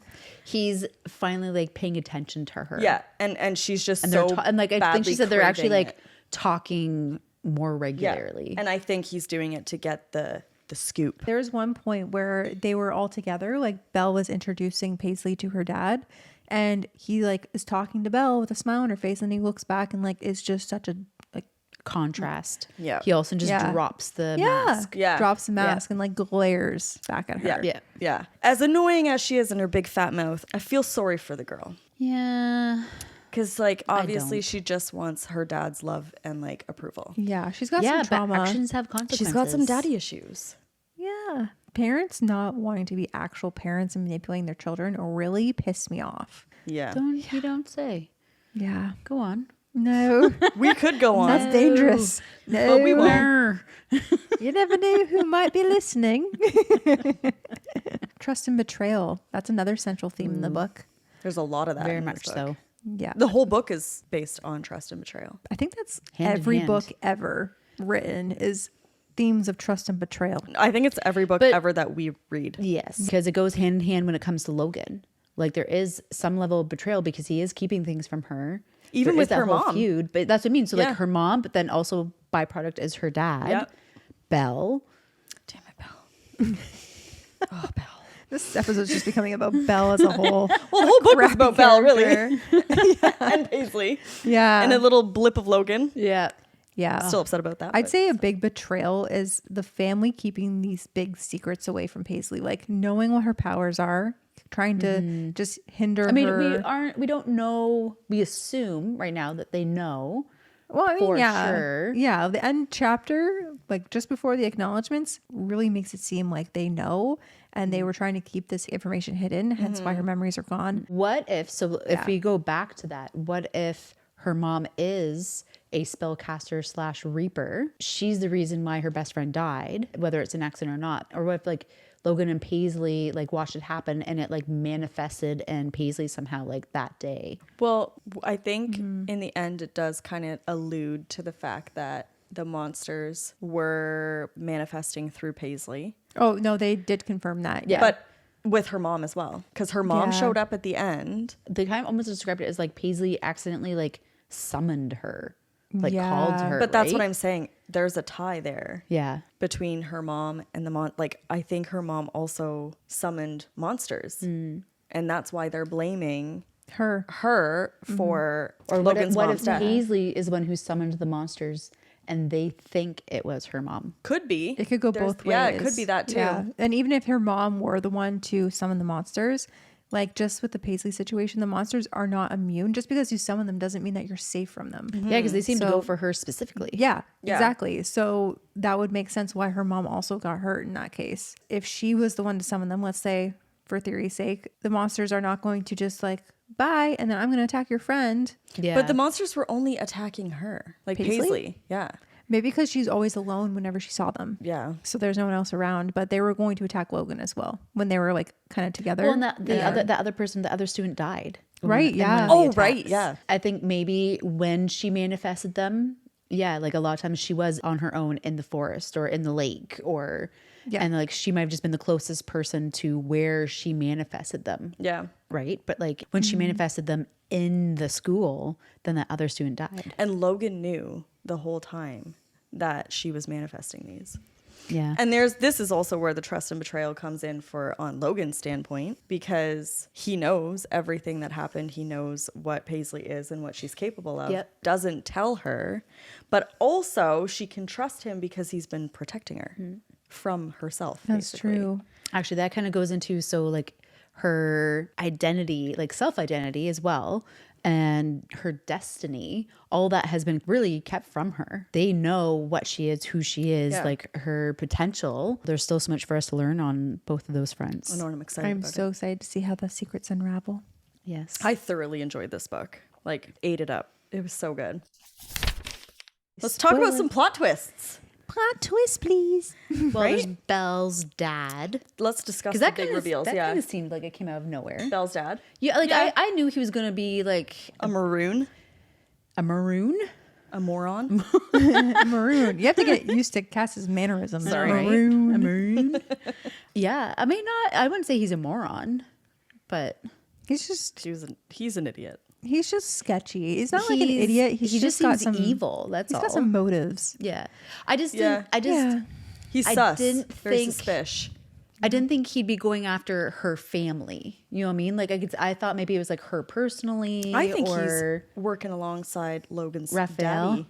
He's finally like paying attention to her. Yeah, and she's just And so they're and like I think badly she said they're actually craving like it. talking more Yeah. regularly. And I think he's doing it to get the scoop. There was one point where they were all together, like Belle was introducing Paisley to her dad, and he like is talking to Belle with a smile on her face, and he looks back and like is just such a like Contrast. Yeah. He also just Yeah. drops the mask. Yeah. drops the mask and like glares back at her. Yeah. Yeah. Yeah. As annoying as she is in her big fat mouth, I feel sorry for the girl. Yeah. Because like obviously don't. she just wants her dad's love and like approval. Yeah, she's got Yeah, some trauma. but actions have consequences. She's got some daddy issues. Yeah, parents not wanting to be actual parents and manipulating their children really pissed me off. Yeah. You don't say. Yeah, Go on. no, We could go on. that's dangerous. No, But we won't. You never know who might be listening. Trust and betrayal. That's another central theme in the book. There's a lot of that. Very in much this book. so. Yeah, The whole book is based on trust and betrayal. I think that's Hand in every hand. book ever written is themes of trust and betrayal. I think it's every book But- ever that we read. Yes, because it goes hand in hand when it comes to Logan. Like there is some level of betrayal because he is keeping things from her. Even There with is that her whole mom. feud, but that's what I mean. So Yeah. like her mom, but then also byproduct is her dad, Yep. Belle. Damn it, Belle. Oh, Belle. This episode's just becoming about Belle as a whole. Well, the whole book is Crappy about Belle, really. character. And Paisley. Yeah, And a little blip of Logan. Yeah. yeah. Still upset about that. I'd but- say a big betrayal is the family keeping these big secrets away from Paisley, like knowing what her powers are, trying to just hinder I mean, her. we don't know. We assume right now that they know, Well, I mean, For yeah, sure. yeah. The end chapter, like just before the acknowledgments, really makes it seem like they know, and they were trying to keep this information hidden. Hence, why her memories are gone. What if, so if Yeah. we go back to that, what if her mom is a spellcaster slash reaper? She's the reason why her best friend died, whether it's an accident or not. Or what if like Logan and Paisley like watched it happen and it like manifested in Paisley somehow like that day? Well, I think in the end, it does kind of allude to the fact that the monsters were manifesting through Paisley. Oh no, they did confirm that. Yeah. But with her mom as well. Because her mom Yeah. showed up at the end. They kind of almost described it as like Paisley accidentally like summoned her, like Yeah. called to her. But that's what right? I'm saying. There's a tie there. Yeah. Between her mom and the like I think her mom also summoned monsters, and that's why they're blaming her. her for Or Logan's what mom's if death. Paisley is the one who summoned the monsters and they think it was her mom? Could be. It could go both ways. Yeah, it could be that too. Yeah. And even if her mom were the one to summon the monsters, like just with the Paisley situation, the monsters are not immune. Just because you summon them doesn't mean that you're safe from them. Yeah, because they seem to So- go for her specifically. Yeah, Yeah. exactly. So that would make sense why her mom also got hurt in that case. If she was the one to summon them, let's say, for theory's sake, the monsters are not going to just like, bye, and then I'm going to attack your friend. Yeah. But the monsters were only attacking her, like Paisley? Paisley. Yeah, Maybe because she's always alone whenever she saw them. yeah. So there's no one else around, but they were going to attack Logan as well when they were like kind of together. Well, and the other person, the other student died. Right, in yeah. one of the Oh, attacks. right, yeah. I think maybe when she manifested them, yeah, like a lot of times she was on her own in the forest or in the lake or, Yeah. and like she might have just been the closest person to where she manifested them. Yeah. Right. But like when she manifested them in the school, then that other student died. And Logan knew the whole time that she was manifesting these. Yeah. And this is also where the trust and betrayal comes in for on Logan's standpoint, because he knows everything that happened. He knows what Paisley is and what she's capable of. Yep. Doesn't tell her, but also she can trust him because he's been protecting her from herself. That's basically. true. Actually, that kind of goes into so like her identity, like self-identity as well, and her destiny, all that has been really kept from her. They know what she is, who she is, Yeah. like her potential. There's still so much for us to learn on both of those fronts. I know, and I'm excited I'm about so excited to see how the secrets unravel. Yes. I thoroughly enjoyed this book. Like, ate it up. It was so good. Let's talk about some plot twists. Plot twist, please. well, right? there's Belle's dad. Let's discuss Because the that big reveals. That Yeah. kind of seemed like it came out of nowhere. Belle's dad. Yeah, like Yeah. I knew he was going to be like A maroon. a maroon. A moron. Maroon. You have to get used to Cass's mannerisms. Sorry. Right? Maroon. A maroon. Yeah, I mean, I wouldn't say he's a moron, but He's an idiot. He's just sketchy. He's not like an He's- idiot. he just got seems some evil. That's He's all. got some motives. Yeah, I just Yeah. didn't. I just Yeah. He's I sus. didn't Very think- suspicious. I didn't think he'd be going after her family. You know what I mean? Like I thought maybe it was like her personally. I think or he's working alongside Logan's Raphael. daddy.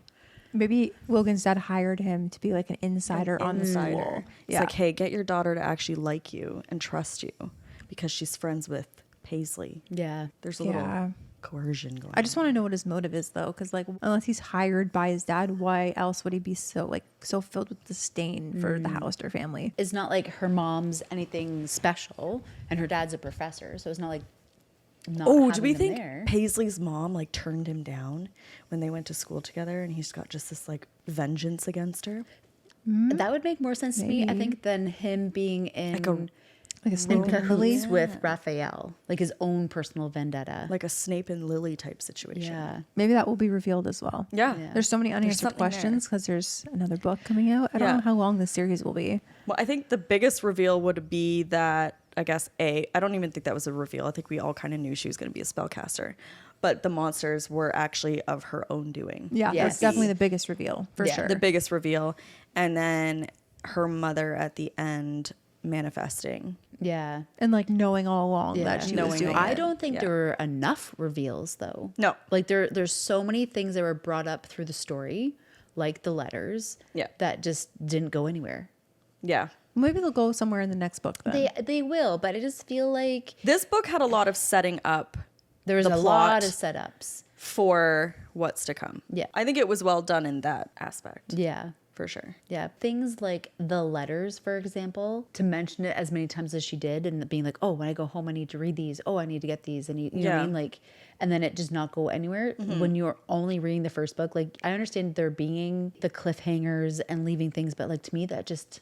Maybe Logan's dad hired him to be like an insider on the Insider. school. It's like, hey, get your daughter to actually like you and trust you because she's friends with Paisley. yeah. There's a Yeah. little coercion going I just want to know what his motive is though, because like unless he's hired by his dad, why else would he be so filled with disdain for the Hallistar family? It's not like her mom's anything special, and her dad's a professor, so it's not like. Not Oh, do having we them think there. Paisley's mom like turned him down when they went to school together and he's got just this like vengeance against her? That would make more sense to me, I Maybe. think, than him being in Like a Like a in Snape and Lily? cahoots with Raphael, like his own personal vendetta. like a Snape and Lily type situation. yeah. Maybe that will be revealed as well. Yeah. Yeah. There's so many unanswered something there. questions because there's another book coming out. I don't Yeah. know how long this series will be. Well, I think the biggest reveal would be that, I guess, I don't even think that was a reveal. I think we all kind of knew she was going to be a spellcaster. But the monsters were actually of her own doing. Yeah, Yes. that's definitely the biggest reveal for Yeah. sure. The biggest reveal. And then her mother at the end manifesting. Yeah. and like knowing all along Yeah. that she was Knowing doing all I it. don't think Yeah. there were enough reveals though. No. Like there's so many things that were brought up through the story, like the letters, Yeah. that just didn't go anywhere. Yeah. Maybe they'll go somewhere in the next book then. They will, but I just feel like This book had a lot of setting up there was The a plot. lot of setups. for what's to come. Yeah. I think it was well done in that aspect. Yeah. For sure. Yeah. Things like the letters, for example, to mention it as many times as she did and being like, oh, when I go home, I need to read these. Oh, I need to get these. And you know what I mean? Like, and then it does not go anywhere. When you're only reading the first book, like I understand there being the cliffhangers and leaving things, but like to me that just,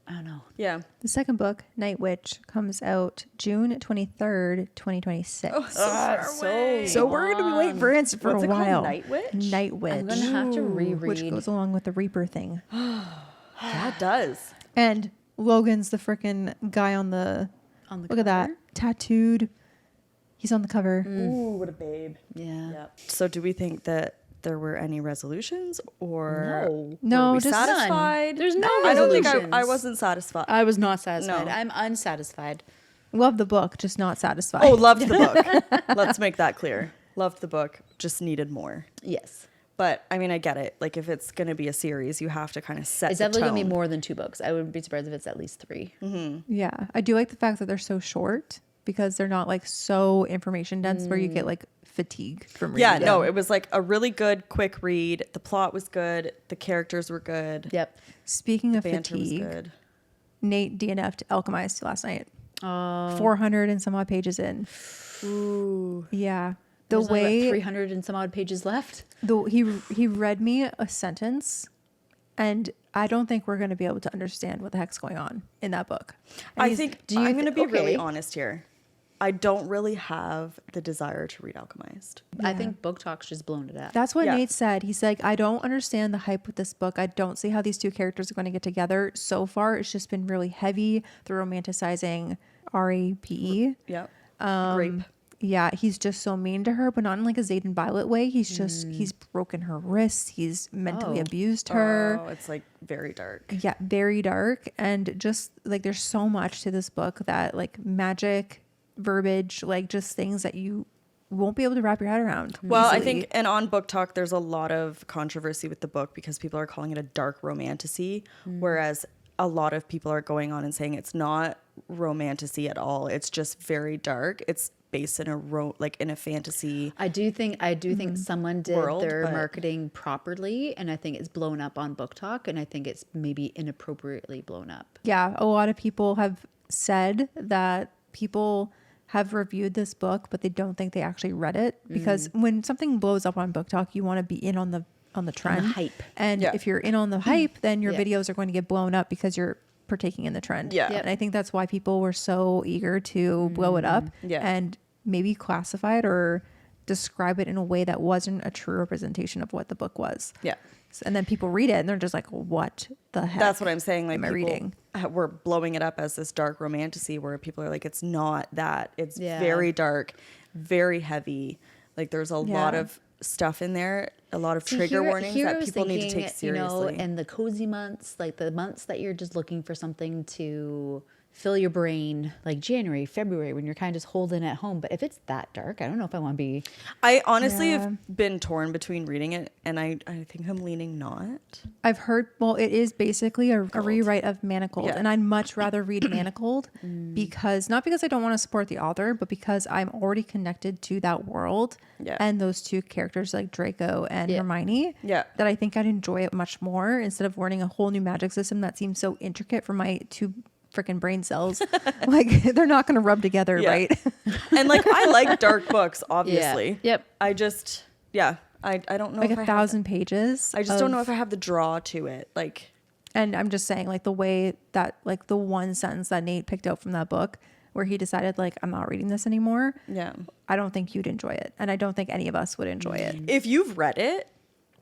I don't know. Yeah. The second book, Night Witch, comes out June 23rd, 2026. So far away. So we're going to be waiting for an answer for What's a it called? while. Night Witch? Night Witch. I'm going to have to reread. Which goes along with the Reaper thing. Yeah, it does. And Logan's the freaking guy on the look at that. Tattooed. He's on the cover. Ooh, what a babe. Yeah. Yep. So do we think that there were any resolutions or No, were we just satisfied? There's no I don't think resolutions. I wasn't satisfied. I was not satisfied. No. I'm unsatisfied. Love the book, just not satisfied. Oh, loved the book. Let's make that clear. Loved the book, just needed more. Yes. But I mean, I get it. Like if it's going to be a series, you have to kind of set It's the definitely tone. going to be more than 2 books. I wouldn't be surprised if it's at least 3. Yeah. I do like the fact that they're so short because they're not like so information dense where you get like fatigue from reading. Yeah, them. no, it was like a really good, quick read. The plot was good. The characters were good. Yep. Speaking of Banter was fatigue, good. Nate DNF'd Alchemized last night. Oh. 400 and some odd pages in. Ooh. Yeah. The There's only, way 300 and some odd pages left. he read me a sentence, and I don't think we're going to be able to understand what the heck's going on in that book. And I he's- think do you I'm going to be okay. really honest here. I don't really have the desire to read Alchemized. I think BookTok's just blown it up. That's what Yeah. Nate said. He's like, I don't understand the hype with this book. I don't see how these two characters are going to get together. So far, it's just been really heavy. They're romanticizing RAPE. Yep. Grape. Yeah, he's just so mean to her, but not in like a Zayd and Violet way. He's just, he's broken her wrists. He's mentally abused her. Oh, it's like very dark. Yeah, very dark. And just like there's so much to this book that like magic, verbiage, like just things that you won't be able to wrap your head around. Well, I easily. think, and on Book Talk, there's a lot of controversy with the book because people are calling it a dark romantasy, whereas a lot of people are going on and saying it's not romantasy at all. It's just very dark. It's based in in a fantasy. I do think someone did World, their but- marketing properly, and I think it's blown up on BookTok, and I think it's maybe inappropriately blown up. Yeah, a lot of people have said that people have reviewed this book, but they don't think they actually read it because when something blows up on BookTok, you want to be in on the trend, hype. And Yeah. if you're in on the hype, then your Yeah. videos are going to get blown up because you're partaking in the trend. Yeah. Yep. And I think that's why people were so eager to blow it up Yeah. and maybe classify it or describe it in a way that wasn't a true representation of what the book was. Yeah. And then people read it and they're just like, what the heck? That's what I'm saying. Like am I people reading? We're blowing it up as this dark romantasy where people are like, it's not that. It's Yeah. very dark, very heavy. Like there's a lot Yeah. of stuff in there, a lot of See, trigger here- warnings here I that was people need to thinking, take seriously. You know, in the cozy months, like the months that you're just looking for something to fill your brain, like January, February, when you're kind of just holding at home. But if it's that dark, I don't know if I want to be. I honestly Yeah. have been torn between reading it, and I think I'm leaning not. I've heard, well, it is basically a rewrite of Manacled. Yeah. And I'd much rather read Manacled because, not because I don't want to support the author, but because I'm already connected to that world Yeah. and those two characters like Draco and Yeah. Hermione. Yeah. That I think I'd enjoy it much more instead of learning a whole new magic system that seems so intricate for my two freaking brain cells. Like, they're not going to rub together, Yeah. right? And like I like dark books, obviously. Yep. I just I don't know Like if I 1,000 pages. I just don't know of- if I have the draw to it. Like And I'm just saying, like, the way that, like, the one sentence that Nate picked out from that book where he decided, like, I'm not reading this anymore. yeah. I don't think you'd enjoy it. And I don't think any of us would enjoy it. If you've read it,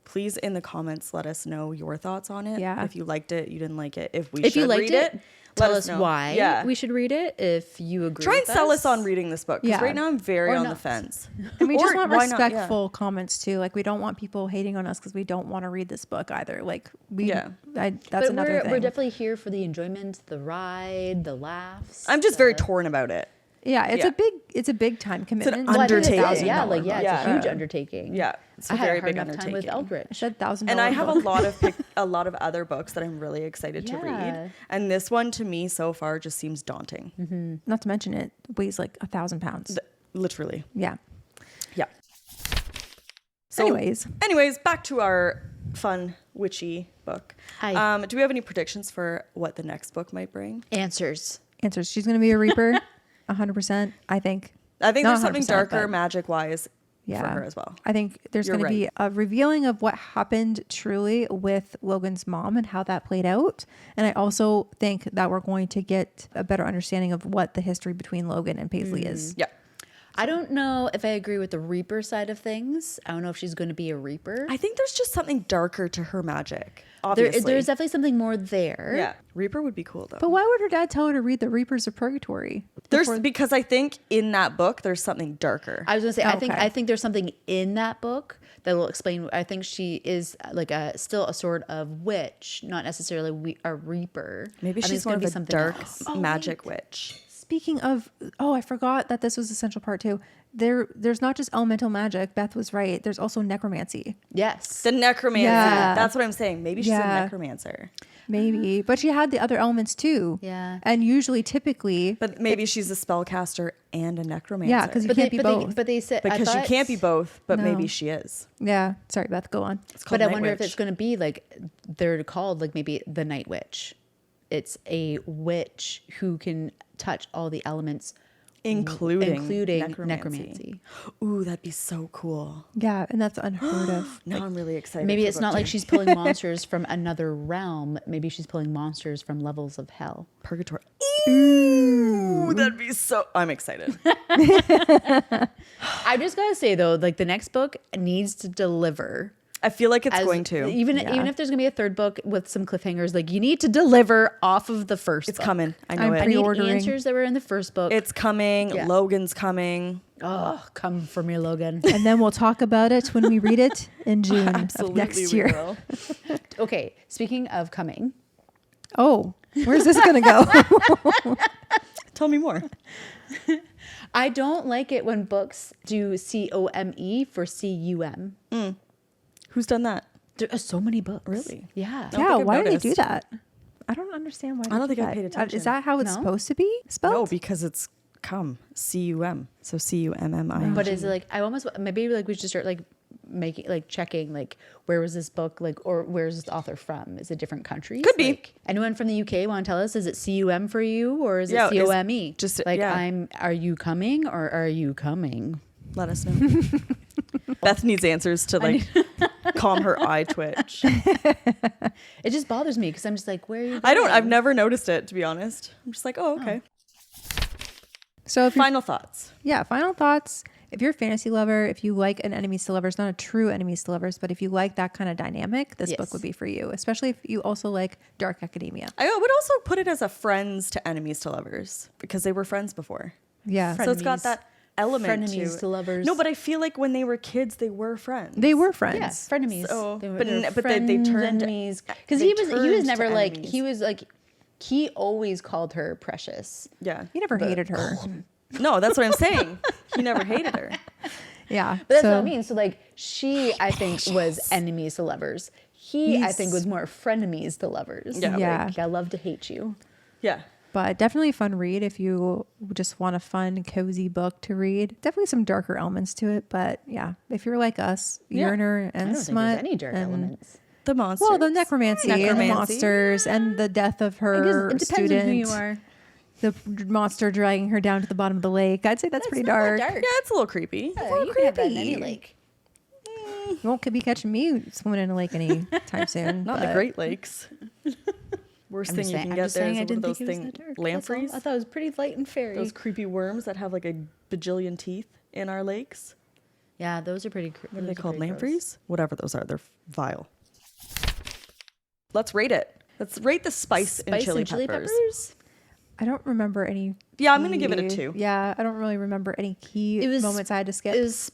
please in the comments let us know your thoughts on it. Yeah. If you liked it, you didn't like it. If we If should you liked read it, tell let us know. why Yeah. we should read it. If you agree, Try and with sell us on reading this book. Because Yeah. right now I'm very Or on the not. fence. And we just Or want why not? Yeah. respectful comments, too. Like, we don't want people hating on us because we don't want to read this book either. Like, Yeah. that's But another thing. we're definitely here for the enjoyment, the ride, the laughs. I'm just very torn about it. yeah, it's Yeah. a big time commitment. Well, I think it is. undertaking. Yeah, $1,000 like it's Yeah. a huge undertaking. Yeah. It's a I had very a hard big enough time with undertaking. Eldritch. I said $1,000. And I have book. a lot of other books that I'm really excited to Yeah. read. And this one to me so far just seems daunting. Not to mention it weighs like 1,000 pounds. Literally. Yeah. Yeah. So, Anyways. back to our fun witchy book. Hi. Do we have any predictions for what the next book might bring? Answers. She's going to be a Reaper. 100%. I think. I think Not there's something 100%, darker but- magic-wise Yeah. for her as well. I think there's You're going to be right. a revealing of what happened truly with Logan's mom and how that played out. And I also think that we're going to get a better understanding of what the history between Logan and Paisley is. Yeah. I don't know if I agree with the Reaper side of things. I don't know if she's going to be a Reaper. I think there's just something darker to her magic. Obviously. There's definitely something more there. Yeah. Reaper would be cool though. But why would her dad tell her to read the Reapers of Purgatory? Because I think in that book there's something darker. I was going to say, Okay. I think there's something in that book that will explain. I think she is like still a sort of witch, not necessarily a Reaper. Maybe I think she's it's more gonna of be a something dark else. magic witch. Speaking of, I forgot that this was essential part too. There's not just elemental magic. Beth was right. There's also necromancy. Yes. The necromancy. Yeah. That's what I'm saying. Maybe she's Yeah. a necromancer. Maybe. But she had the other elements too. Yeah. And usually, typically, But maybe she's a spellcaster and a necromancer. yeah, because you can't be both. But they said because you can't be both, but No. maybe she is. Yeah. Sorry, Beth, go on. It's called But I Night wonder if Witch. it's going to be like they're called like maybe the Night Witch. It's a witch who can touch all the elements, including necromancy. Ooh, that'd be so cool. Yeah. And that's unheard of. Now I'm really excited. Maybe for it's book not like two. she's pulling monsters from another realm. Maybe she's pulling monsters from levels of hell. Purgatory. Ooh, that'd be so. I'm excited. I just gotta say though, like the next book needs to deliver. I feel like it's As- going to. Even if there's gonna be a third book with some cliffhangers, like you need to deliver off of the first. It's book. coming. I know I'm it. I need Pre-ordering. answers that were in the first book. It's coming. Yeah. Logan's coming. Oh, come for me, Logan. And then we'll talk about it when we read it in June of Absolutely, next we year. will. Okay, speaking of coming, Oh, where's this going to go? Tell me more. I don't like it when books do COME for CUM. Who's done that? There are so many books. Really? Yeah. don't Yeah, think I've why do they do noticed. that? I don't understand why. I don't they do think I that. paid attention. Is that how it's No? supposed to be spelled? No, because it's cum. CUM. So CUMMI. But is it like I almost maybe like we should start like making like checking like where was this book like or where's this author from? Is it different countries? Could be. Like, anyone from the UK want to tell us? Is it CUM for you or is Yeah, it COME? just- like yeah. Are you coming or are you coming? Let us know. Beth needs answers to like calm her eye twitch. It just bothers me because I'm just like, where are you? Going? I've never noticed it, to be honest. I'm just like, oh, okay. So if you're, Final thoughts. yeah, final thoughts. If you're a fantasy lover, if you like an enemies to lovers, not a true enemies to lovers, but if you like that kind of dynamic, this Yes. book would be for you, especially if you also like dark academia. I would also put it as a friends to enemies to lovers because they were friends before. Yeah. Friend- So it's got Frenemies. that element Frenemies to lovers. No, but I feel like when they were kids, they were friends. They were friends. Yeah, frenemies. So- They were- but they were n- but they turned- enemies because they he was turned never to like enemies. he was like he always called her precious. Yeah. He never But- hated her. No, that's what I'm saying. He never hated her. Yeah. But that's so, what I mean. So like she, I think, was enemies to lovers. He, I think, was more frenemies to lovers. Yeah. Yeah. Like, I love to hate you. Yeah. But definitely a fun read if you just want a fun, cozy book to read. Definitely some darker elements to it. But yeah, if you're like us, Yeah. yearner I and don't think smut. there's any dark and- elements. The monsters. Well, the necromancy and the Necromancy. monsters and the death of I her guess it depends student. on who you are. The monster dragging her down to the bottom of the lake. I'd say that's pretty dark. Yeah, it's a little creepy. Yeah, you can have that in any creepy. lake. You won't be catching me swimming in a lake anytime soon. Not in the but- Great Lakes. Worst I'm thing just you saying, can I'm get just there saying is I one of didn't those think it was things, that dark. That's all. lampreys. I thought it was pretty light and fairy. Those creepy worms that have like a bajillion teeth in our lakes. Yeah, those are pretty. What are they called? Lampreys? Whatever those are. They're vile. Let's rate it. Let's rate the spice in chili peppers. I don't remember any. Yeah, I'm gonna give it a key- 2. Yeah, I don't really remember any key It was- moments I had to skip. It was.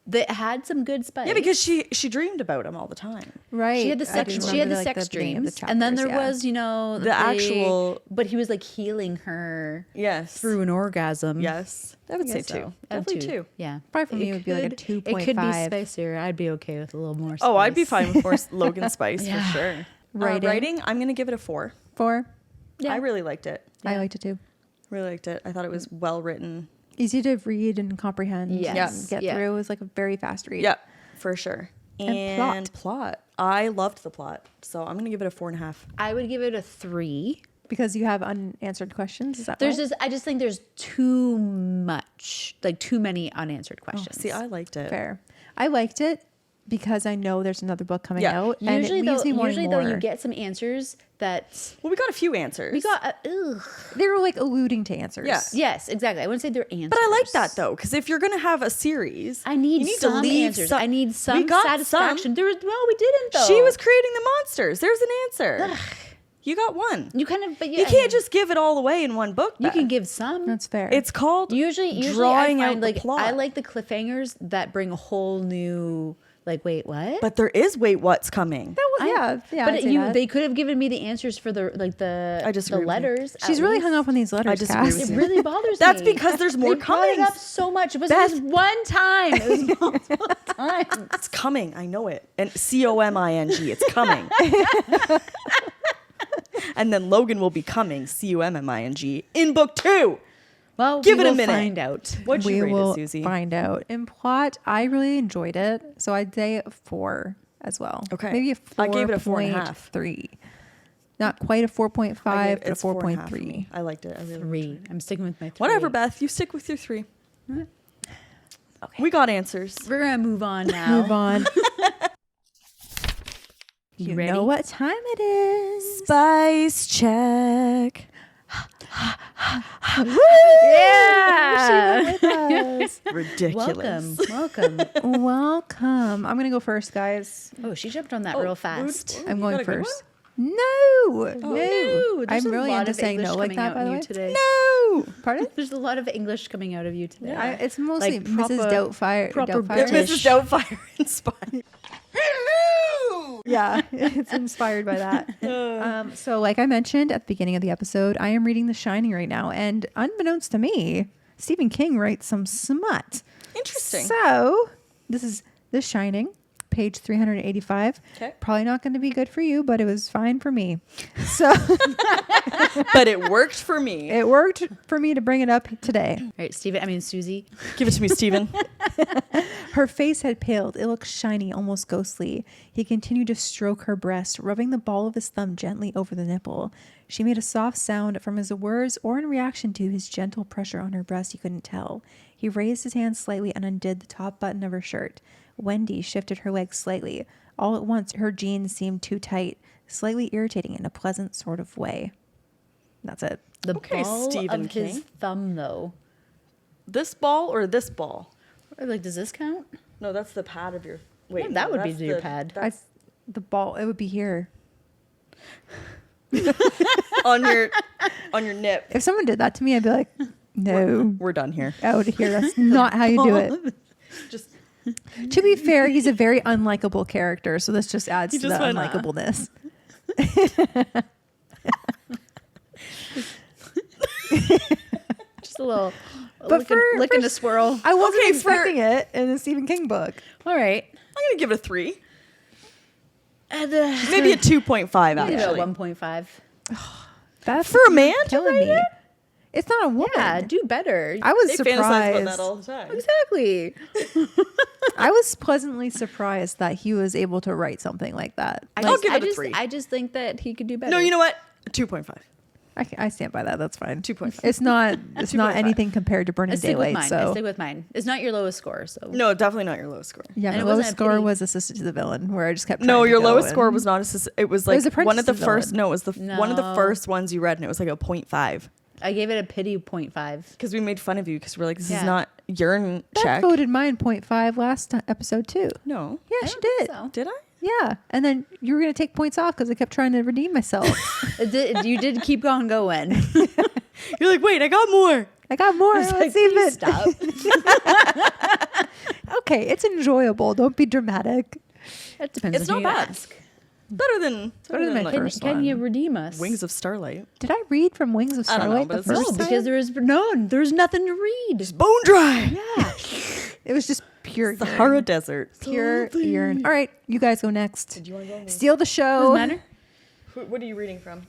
That had some good spice. Yeah, because she dreamed about him all the time. right. She had the I sex. do She had remember, the like, sex the name of the dreams, and then there chapters, was, you know, The actual- But he was like healing her Yes. through an orgasm. Yes. I would say guess 2. so. Definitely 2. Yeah, Probably for me it would be like a It could be 2.5. spicier. I'd be okay with a little more. Spice. Oh, I'd be fine with more Logan Spice Yeah. for sure. Writing. Writing, I'm gonna give it a 4. 4. Yeah. I really liked it. I liked it too. Really liked it. I thought it was well written. Easy to read and comprehend. Yes. And get Yeah. through. It was like a very fast read. Yeah. for sure. And plot. I loved the plot, so I'm gonna give it a 4.5. I would give it a 3. Because you have unanswered questions. Is that There's why? just, I just think there's too much, like too many unanswered questions. See, I liked it. Fair. I liked it because I know there's another book coming out, and it Usually, leaves me wanting though, more. you get some answers that Well, we got a few answers. we got. Ugh. They were like alluding to answers. Yeah. Yes, exactly. I wouldn't say they're answers. But I like that though, because if you're gonna have a series, I need, you need some to leave answers. some- I need We some got satisfaction. some. There was, well, we didn't though. She was creating the monsters. There's an answer. You got one. You kind of, but You can't just give it all away in one book. You Beth. can give some. That's fair. It's called Usually drawing I out find the like plot. I like the cliffhangers that bring a whole new like. Wait, what? But there is wait, what's coming? yeah. But I'd say that. they could have given me the answers for the like the I disagree the with you. letters. She's at really least. hung up on these letters. I disagree Cass. with It you. really bothers That's me. because there's more They brought it coming. up so much. It was just one time. It was multiple times. It's coming. I know it. And coming. It's coming. And then Logan will be coming. cumming in book 2. Well, Give we it a will minute. Find out. What'd you We rate will it, Susie? find out. In plot, I really enjoyed it, so I'd say a 4 as well. Okay. Maybe a 4. I gave it a 4.5. 3. Not quite a 4.5, but a It's 4.5 for 4.3. me. I liked it. I really 3. I'm sticking with my 3. Whatever, Beth. You stick with your 3. Okay. We got answers. We're gonna move on now. Move on. You You ready? know what time it is. Spice check. Yeah. Ridiculous. Welcome. Welcome. I'm going to go first, guys. Oh, she jumped on that real fast. I'm You going got a good first. one? No. No, no. there's I'm a really lot into of saying English no like coming that, out by in the you way. today. No. Pardon? There's a lot of English coming out of you today. Yeah. It's mostly Like Mrs. proper- Doubtfire. proper Doubtfire. British. Mrs. Doubtfire inspired. Yeah, it's inspired by that. So, like I mentioned at the beginning of the episode, I am reading The Shining right now, and unbeknownst to me, Stephen King writes some smut. Interesting. So, this is The Shining, page 385. Okay. Probably not going to be good for you, but it was fine for me. So, But it worked for me. it worked for me to bring it up today. All right, Susie. Give it to me, Steven. Her face had paled. It looked shiny, almost ghostly. He continued to stroke her breast, rubbing the ball of his thumb gently over the nipple. She made a soft sound from his words or in reaction to his gentle pressure on her breast, he couldn't tell. He raised his hand slightly and undid the top button of her shirt. Wendy shifted her legs slightly. All at once, her jeans seemed too tight, slightly irritating in a pleasant sort of way. That's it. The Okay, ball Stephen of his King. thumb, though. This ball or this ball? Or, like, does this count? No, that's the pad of your. Wait, Yeah, that no, would be that's your the- pad. That's The ball, it would be here. on your nip. If someone did that to me, I'd be like, no, We're done here. out of here. That's not how you do it. Just To be fair, he's a very unlikable character, so this just adds He to just the went, unlikableness. Just a little But licking a swirl. I wasn't Okay, expecting it in a Stephen King book. All right. I'm gonna give it a 3. And, Maybe a 2.5 I'll give it a actually. 1.5 That's For a man to killing write me. it? It's not a woman. Yeah, do better. I was They fantasize about that surprised. all the time. Exactly. I was pleasantly surprised that he was able to write something like that. I'll give it a 3. I just think that he could do better. No, you know what? 2.5. I stand by that. That's fine. 2.5. It's not. It's not 2.5. anything compared to Burning I stick with Daylight. mine. I So stick with mine. It's not your lowest score, so No, definitely not your lowest score. yeah, And my it wasn't lowest a score pity. was Assisted to the Villain, where I just kept. No, trying to your go lowest and- score was not it was like was Apprentice one of the to the first. Villain. No, it was one of the No. first ones you read, and it was like a 0.5 I gave it a pity 0.5. because we made fun of you because we're like, this is Yeah. not urine That check. voted mine 0.5 last episode too. No, Yeah, I she don't think did. so. did I? Yeah, and then you were gonna take points off because I kept trying to redeem myself. You did keep on going. You're like, wait, I got more. I got more. It's Let's like, see please if it. stop. Okay, it's enjoyable. Don't be dramatic. That depends It's on not who you bad. ask. Better than my like, first Can one. you redeem us? Wings of Starlight. Did I read from Wings of I don't know, Starlight but the it's first No, time? because there's nothing to read. Bone dry. Yeah. It was just pure urine. Sahara Desert. Pure urine. All right, you guys go next. Do you want to go? Steal the show. Doesn't matter. What are you reading from?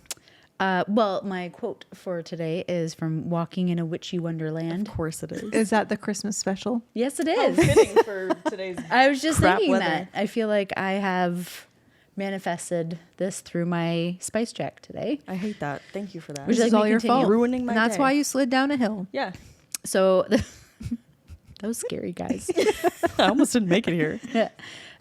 Well, my quote for today is from Walking in a Witchy Wonderland. Of course it is. Is that the Christmas special? Yes, it How is. fitting for today's I was just crap thinking weather. that. I feel like I have manifested this through my spice check today. I hate that. Thank you for that. Would you This is like me all to your continue? fault. Ruining my And that's day. why you slid down a hill. Yeah. So that was scary, guys. I almost didn't make it here.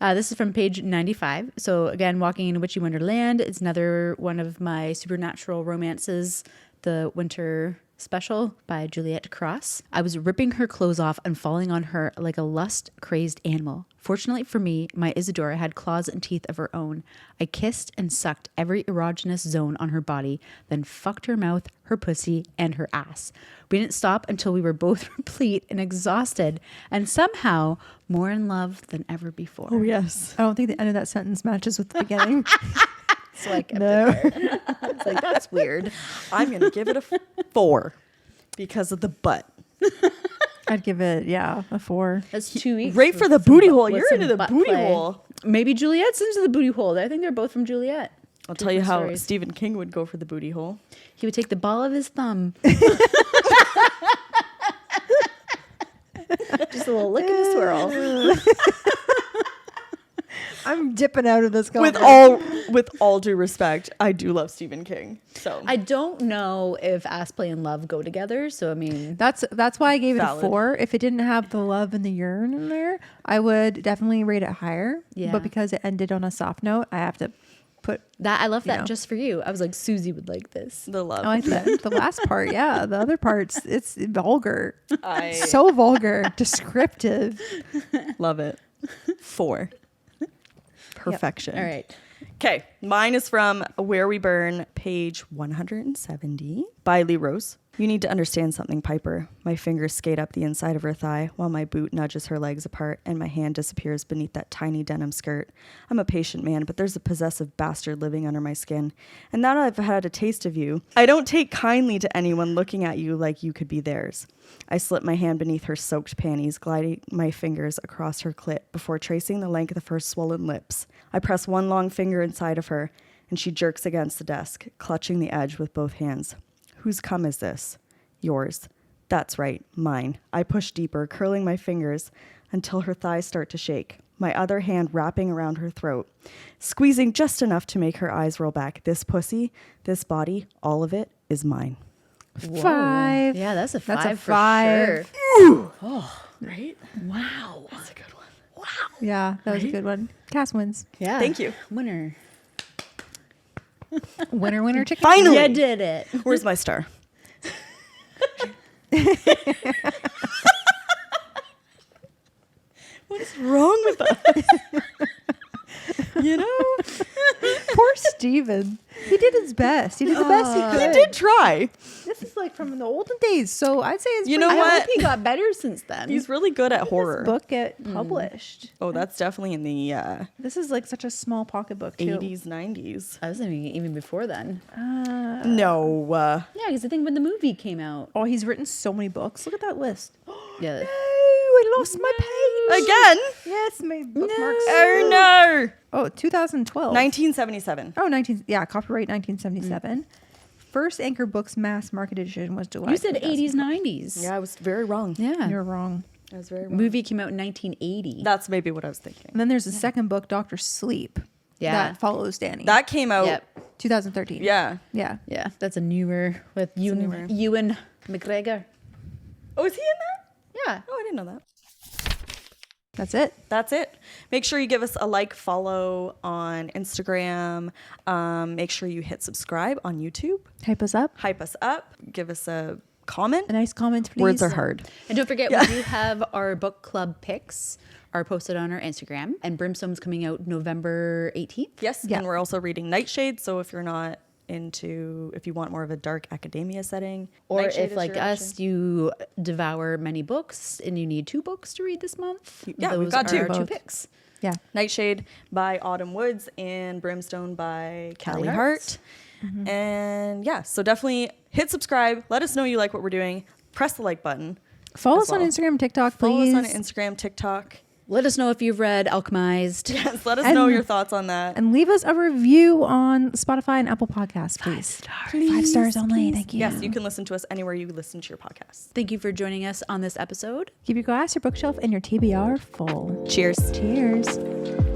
This is from page 95. So again, Walking in a Witchy Wonderland. It's another one of my supernatural romances, the winter special by Juliette Cross. I was ripping her clothes off and falling on her like a lust-crazed animal. Fortunately for me, my Isadora had claws and teeth of her own. I kissed and sucked every erogenous zone on her body, then fucked her mouth, her pussy, and her ass. We didn't stop until we were both replete and exhausted, and somehow more in love than ever before. Oh, yes. I don't think the end of that sentence matches with the beginning. So I kept No. it there. It's like, that's weird. I'm going to give it a 4 because of the butt. I'd give it, a 4. That's 2 weeks. Right for the with some booty bu- hole. with You're some into the butt booty play. hole. Maybe Juliet's into the booty hole. I think they're both from Juliet. I'll tell you Different how stories. Stephen King would go for the booty hole. He would take the ball of his thumb. Just a little lick and a swirl. I'm dipping out of this With all due respect, I do love Stephen King. So I don't know if ass play and love go together. So I mean, That's why I gave it Valid. a 4. If it didn't have the love and the urine in there, I would definitely rate it higher. Yeah. But because it ended on a soft note, I have to put. I love You that know. just for you. I was like, Susie would like this. the love. I like the last part. Yeah, the other parts, it's vulgar, I so vulgar, descriptive. love it. 4. Perfection. All right. Okay, mine is from Where We Burn, page 170 by Lee Rose. You need to understand something, Piper. My fingers skate up the inside of her thigh while my boot nudges her legs apart and my hand disappears beneath that tiny denim skirt. I'm a patient man, but there's a possessive bastard living under my skin. And now that I've had a taste of you, I don't take kindly to anyone looking at you like you could be theirs. I slip my hand beneath her soaked panties, gliding my fingers across her clit before tracing the length of her swollen lips. I press one long finger inside of her, and she jerks against the desk, clutching the edge with both hands. Whose cum is this? Yours. That's right, mine. I push deeper, curling my fingers until her thighs start to shake, my other hand wrapping around her throat, squeezing just enough to make her eyes roll back. This pussy, this body, all of it is mine. 5. Yeah, that's a 5 That's a for 5. sure. Right? Wow. That's a good one. Yeah, that was a Right? good one. Cass wins. Yeah. Thank you. Winner. Winner, winner, chicken. Finally! You did it. Where's my star? What is wrong with us? You know? Poor Steven. He did his best. He did the best he could. He did try. This is like from the olden days, so I'd say it's You pretty know I what? hope he got better since then. He's really good at horror. This book get published. Oh, that's definitely in the This is like such a small pocket book too. 80s, 90s. I was thinking even before then. No. Yeah, because I think when the movie came out. Oh, he's written so many books. Look at that list. Yeah. Oh, I lost my page. Again? Yes, my bookmarks. Oh, no. Oh, 2012. 1977. Oh, copyright 1977. First Anchor Books mass market edition was July. You said 80s, 2012. 90s. Yeah, I was very wrong. Yeah. You're wrong. I was very wrong. Movie came out in 1980. That's maybe what I was thinking. And then there's the second book, Dr. Sleep. Yeah. That follows Danny. That came out. Yep. 2013. Yeah. Yeah. Yeah, that's a newer with newer. Ewan McGregor. Oh, is he in there? Yeah. Oh, I didn't know that. That's it. That's it. Make sure you give us a like, follow on Instagram. Make sure you hit subscribe on YouTube. Hype us up. Hype us up. Give us a comment. A nice comment, please. Words are hard. And don't forget, we do have our book club picks are posted on our Instagram. And Brimstone's coming out November 18th. Yes. Yeah. And we're also reading Nightshade. So if you're not if you want more of a dark academia setting, Or Nightshade if, is like your us, option. you devour many books and you need 2 books to read this month, Yeah, we've those got are two. our 2 Both. picks. Yeah. Nightshade by Autumn Woods and Brimstone by Callie Hearts. Hart. And yeah, so definitely hit subscribe. Let us know you like what we're doing. Press the like button. Follow as us on well. Instagram, TikTok, Follow please. us on Instagram, TikTok. Let us know if you've read Alchemized. Yes, let us know your thoughts on that. And leave us a review on Spotify and Apple Podcasts, please. 5 stars only. Thank you. Yes, you can listen to us anywhere you listen to your podcasts. Thank you for joining us on this episode. Keep your glass, your bookshelf, and your TBR full. Cheers. Cheers.